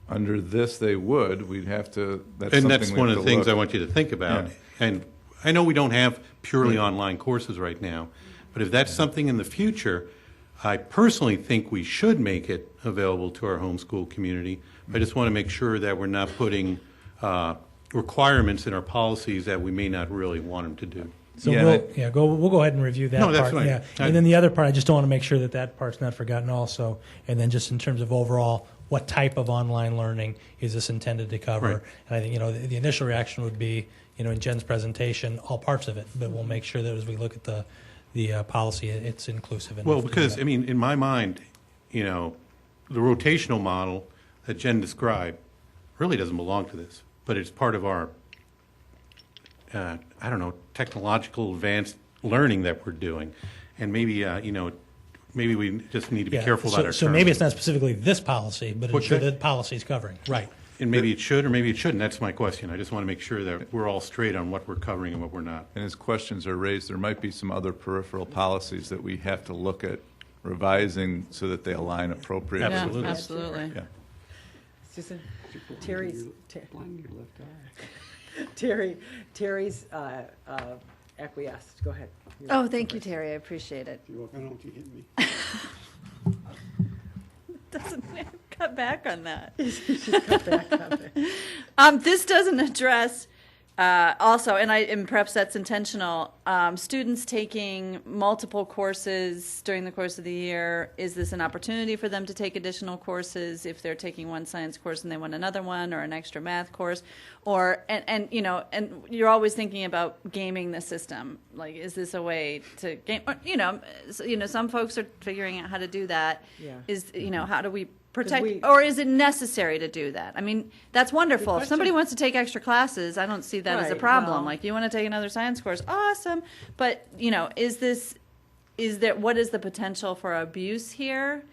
Under this, they would. We'd have to. And that's one of the things I want you to think about. Yeah. And I know we don't have purely online courses right now, but if that's something in the future, I personally think we should make it available to our homeschool community. I just want to make sure that we're not putting requirements in our policies that we may not really want them to do. So we'll go ahead and review that No, part. that's fine. Yeah. And then the other part, I just don't want to make sure that that part's not forgotten also. And then just in terms of overall, what type of online learning is this intended to cover? Right. And I think, the initial reaction would be, in Jen's presentation, all parts of it. But we'll make sure that as we look at the policy, it's inclusive. Well, because, in my mind, the rotational model that Jen described really doesn't belong to this, but it's part of our, technological advanced learning that we're doing. And maybe, maybe we just need to be careful about our So terms. maybe it's not specifically this policy, but it's sure that policy's covering. Right. And maybe it should or maybe it shouldn't. That's my question. I just want to make sure that we're all straight on what we're covering and what we're not. And as questions are raised, there might be some other peripheral policies that we have to look at revising so that they align appropriately. Absolutely. Yeah, absolutely. Yeah. Susan, Terry's acquiesced. Go ahead. Oh, thank you, Terry. I appreciate it. You're welcome. I don't want you to hit me. Doesn't cut back on that. Cut back on it. This doesn't address also, and perhaps that's intentional. Students taking multiple courses during the course of the year. Is this an opportunity for them to take additional courses if they're taking one science course and they want another one, or an extra math course, or and you're always thinking about gaming the system. Like, is this a way to game? Or, some folks are figuring out how to do that. Yeah. How do we protect, or is it necessary to do that? I mean, that's wonderful. If somebody wants to take extra classes, I don't see that as a Right, problem. well- Like, you want to take another science course, awesome. But, what is the potential for abuse here?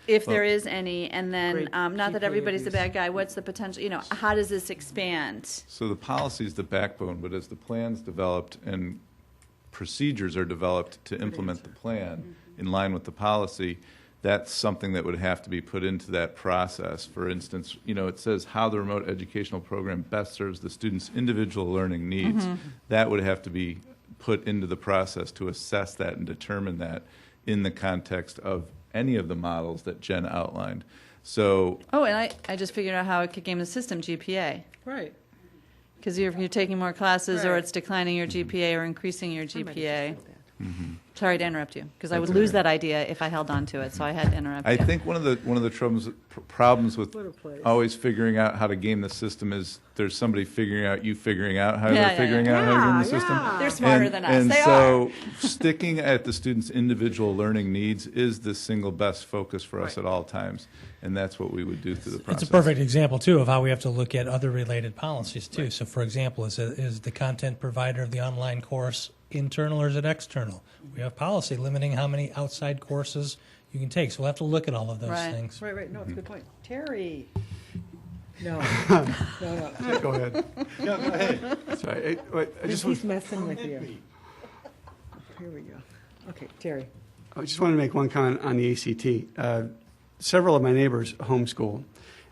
If there is any, and then, Great not that GPA everybody's the abuse. bad guy, what's the potential, how does this expand? So the policy is the backbone, but as the plan's developed and procedures are developed to implement the plan in line with the policy, that's something that would have to be put into that process. For instance, it says how the remote educational program best serves the student's individual learning needs. That would have to be put into the process to assess that and determine that in the context of any of the models that Jen outlined. So, Oh, and I just figured out how it could game the system, GPA. Right. Because you're taking more classes, or Right. it's declining your GPA or increasing your I might have just GPA. said that. Sorry to interrupt you, because I would That's lose all right. that idea if I held on to it, so I had to interrupt I you. think one of the problems with What a place. always figuring out how to game the system is there's somebody figuring out how Yeah, they're yeah, figuring out how to game the Yeah, system. yeah. They're smarter and, than us. And They so sticking at the student's individual learning needs is the single best focus for us Right. at all times, and that's what we would do through the process. It's a perfect example, too, of how we have to look at other related policies, too. So, for example, is the content provider of the online course internal or is it external? We have policy limiting how many outside courses you can take. So we'll have to look at all of those Right. things. Right. No, it's a good point. Terry. No. No. Go ahead. No, go ahead. Sorry, I just He's messing with you. Here we go. Okay, Terry. I just wanted to make one comment on the ACT. Several of my neighbors homeschool,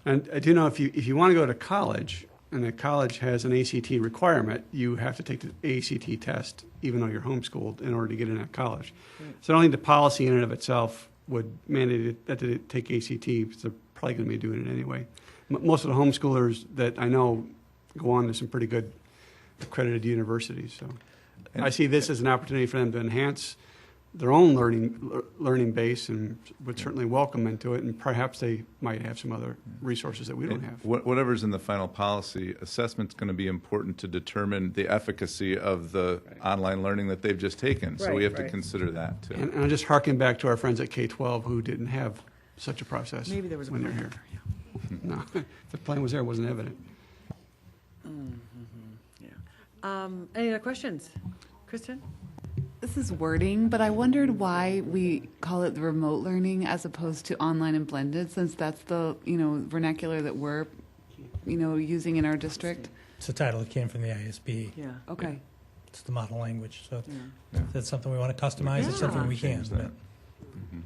and I do know if you want to go to college, and the college has an ACT requirement, you have to take the ACT test, even though you're homeschooled, in order to get in that college. So I don't think the policy in and of itself would mandate it, that they take ACT, because they're probably going to be doing it anyway. Most of the homeschoolers that I know go on to some pretty good accredited universities. So I see this as an opportunity for them to enhance their own learning base, and would certainly welcome into it, and perhaps they might have some other resources that we don't have. Whatever's in the final policy, assessment's going to be important to determine the efficacy of the online learning that they've just taken. So we have to consider that, too. And I'm just harking back to our friends at K-12 who didn't have such a process Maybe there was a when they're here. No, if the plan was there, it wasn't evident. Any other questions? Kristen? This is wording, but I wondered why we call it the remote learning as opposed to online and blended, since that's the vernacular that we're using in our district. It's the title that came from the ISB. Yeah. Okay. It's the model language. So Yeah. if that's something we want to customize, it's something we can. Change that.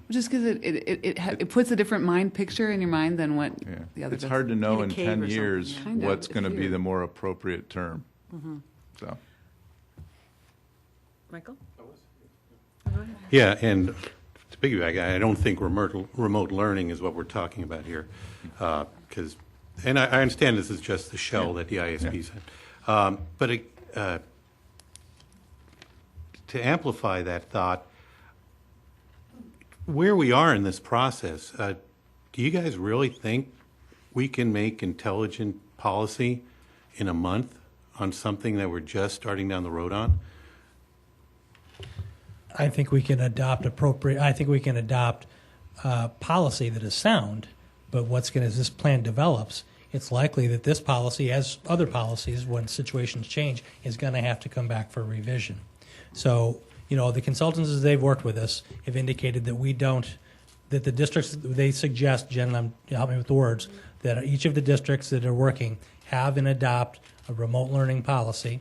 Just because it puts a different mind picture in your mind than what the other. It's hard to know in cave 10 or something, years yeah. Kind of, what's it's going to be weird. the more appropriate term. So. Michael? Yeah, and to piggyback, I don't think remote learning is what we're talking about here. Because, and I understand this is just the shell that the ISP said. But to amplify that thought, where we are in this process, do you guys really think we can make intelligent policy in a month on something that we're just starting down the road on? I think we can adopt policy that is sound, but as this plan develops, it's likely that this policy, as other policies, when situations change, is going to have to come back for revision. So, the consultants, as they've worked with us, have indicated that the districts, they suggest, Jen, help me with the words, that each of the districts that are working have and adopt a remote learning policy.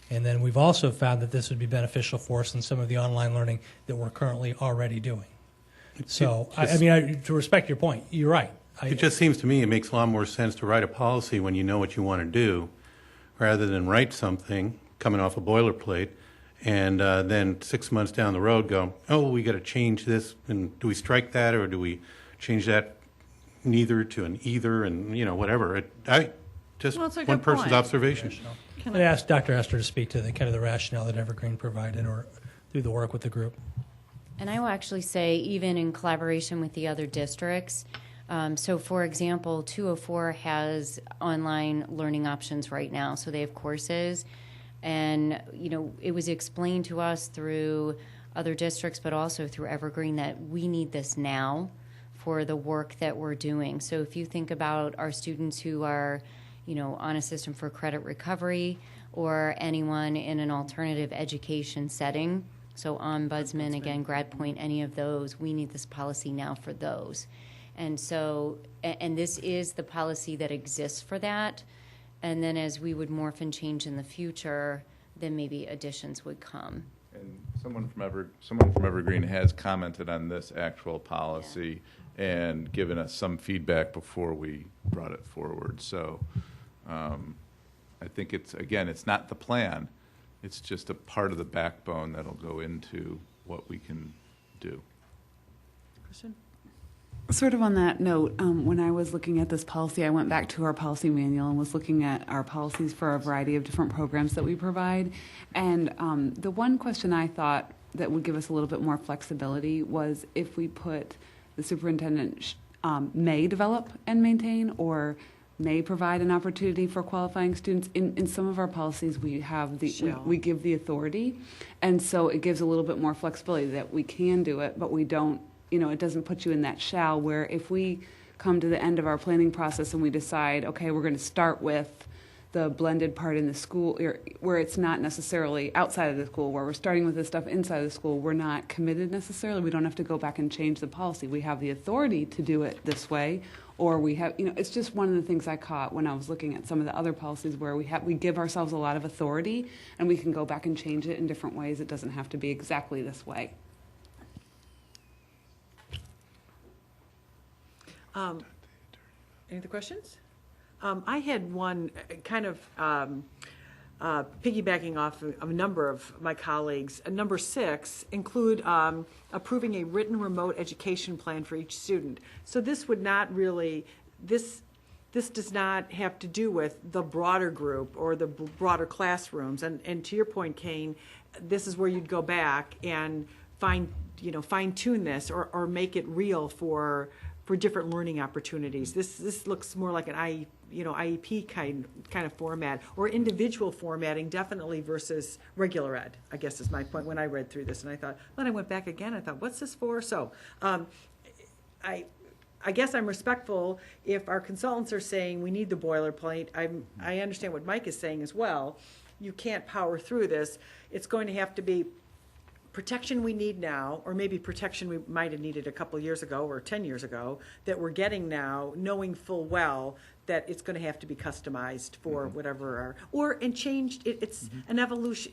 And then we've also found that this would be beneficial for us in some of the online learning that we're currently already doing. So, to respect your point, you're right. It just seems to me it makes a lot more sense to write a policy when you know what you want to do, rather than write something coming off a boilerplate and then 6 months down the road go, oh, we got to change this, and do we strike that, or do we change that neither to an either, and whatever. Just one person's observation. I asked Dr. Esther to speak to the rationale that Evergreen provided, or through the work with the group. And I will actually say, even in collaboration with the other districts, so for example, 204 has online learning options right now, so they have courses. And, it was explained to us through other districts, but also through Evergreen, that we need this now for the work that we're doing. So if you think about our students who are, on a system for credit recovery, or anyone in an alternative education setting, so ombudsman, again, grad point, any of those, we need this policy now for those. And so, and this is the policy that exists for that. And then as we would morph and change in the future, then maybe additions would come. And someone from Evergreen has commented on this actual policy and given us some feedback before we brought it forward. So I think it's not the plan. It's just a part of the backbone that'll go into what we can do. Kristen? Sort of on that note, when I was looking at this policy, I went back to our policy manual and was looking at our policies for a variety of different programs that we provide. And the one question I thought that would give us a little bit more flexibility was if we put the superintendent may develop and maintain, or may provide an opportunity for qualifying students. In some of our policies, we have we give the authority, and so it gives a little bit more flexibility that we can do it, but we don't. It doesn't put you in that shall, where if we come to the end of our planning process and we decide, okay, we're going to start with the blended part in the school, where it's not necessarily outside of the school, where we're starting with this stuff inside of the school, we're not committed necessarily. We don't have to go back and change the policy. We have the authority to do it this way, or we have, it's just one of the things I caught when I was looking at some of the other policies where we give ourselves a lot of authority, and we can go back and change it in different ways. It doesn't have to be exactly this way. Any other questions? I had one kind of piggybacking off of a number of my colleagues. Number 6, include approving a written remote education plan for each student. So this would not really, this does not have to do with the broader group or the broader classrooms. And to your point, Kane, this is where you'd go back and fine tune this or make it real for different learning opportunities. This looks more like an IEP kind of format, or individual formatting, definitely, versus regular ed, I guess is my point when I read through this. And I thought, when I went back again, I thought, what's this for? So I guess I'm respectful if our consultants are saying we need the boilerplate. I understand what Mike is saying as well. You can't power through this. It's going to have to be protection we need now, or maybe protection we might have needed a couple years ago or 10 years ago that we're getting now, knowing full well that it's going to have to be customized for whatever and changed. It's an evolution.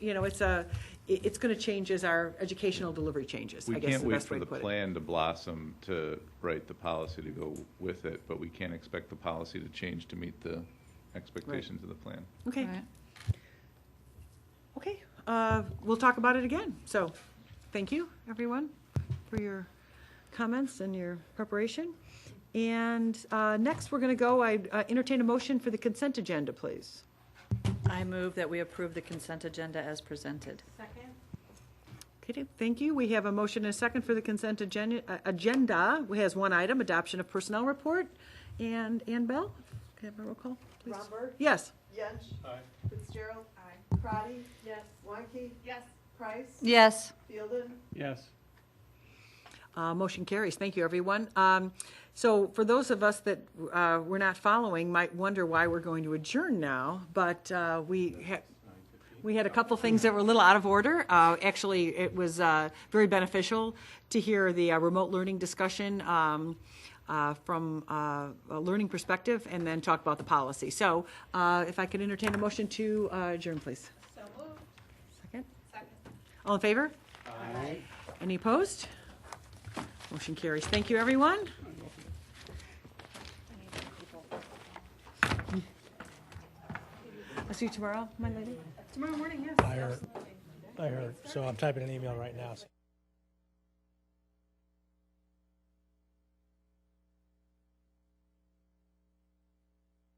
It's going to change as our educational delivery changes. We I guess can't the wait best for way the to put plan to blossom to write the policy to go with it, but we can't expect the policy to change to meet the expectations of the plan. Okay. Okay. We'll talk about it again. So, thank you, everyone, for your comments and your preparation. And next, we're going to go, I entertain a motion for the consent agenda, please. I move that we approve the consent agenda as presented. Okay, thank you. We have a motion and a second for the consent agenda. It has one item, adoption of personnel report. And Ann Bell, can I have a roll call, please? Romberg? Yes. Yench? Aye. Fitzgerald? Aye. Crotty? Yes. Wonky? Yes. Price? Yes. Fielden? Yes. Motion carries. Thank you, everyone. So for those of us that were not following might wonder why we're going to adjourn now, but we had a couple things that were a little out of order. Actually, it was very beneficial to hear the remote learning discussion from a learning perspective and then talk about the policy. So if I could entertain a motion to adjourn, please. So moved. Second? Second. All in favor? Aye. Any opposed? Motion carries. Thank you, everyone. I'll see you tomorrow, my lady. Tomorrow morning, yes. I heard. So I'm typing an email right now.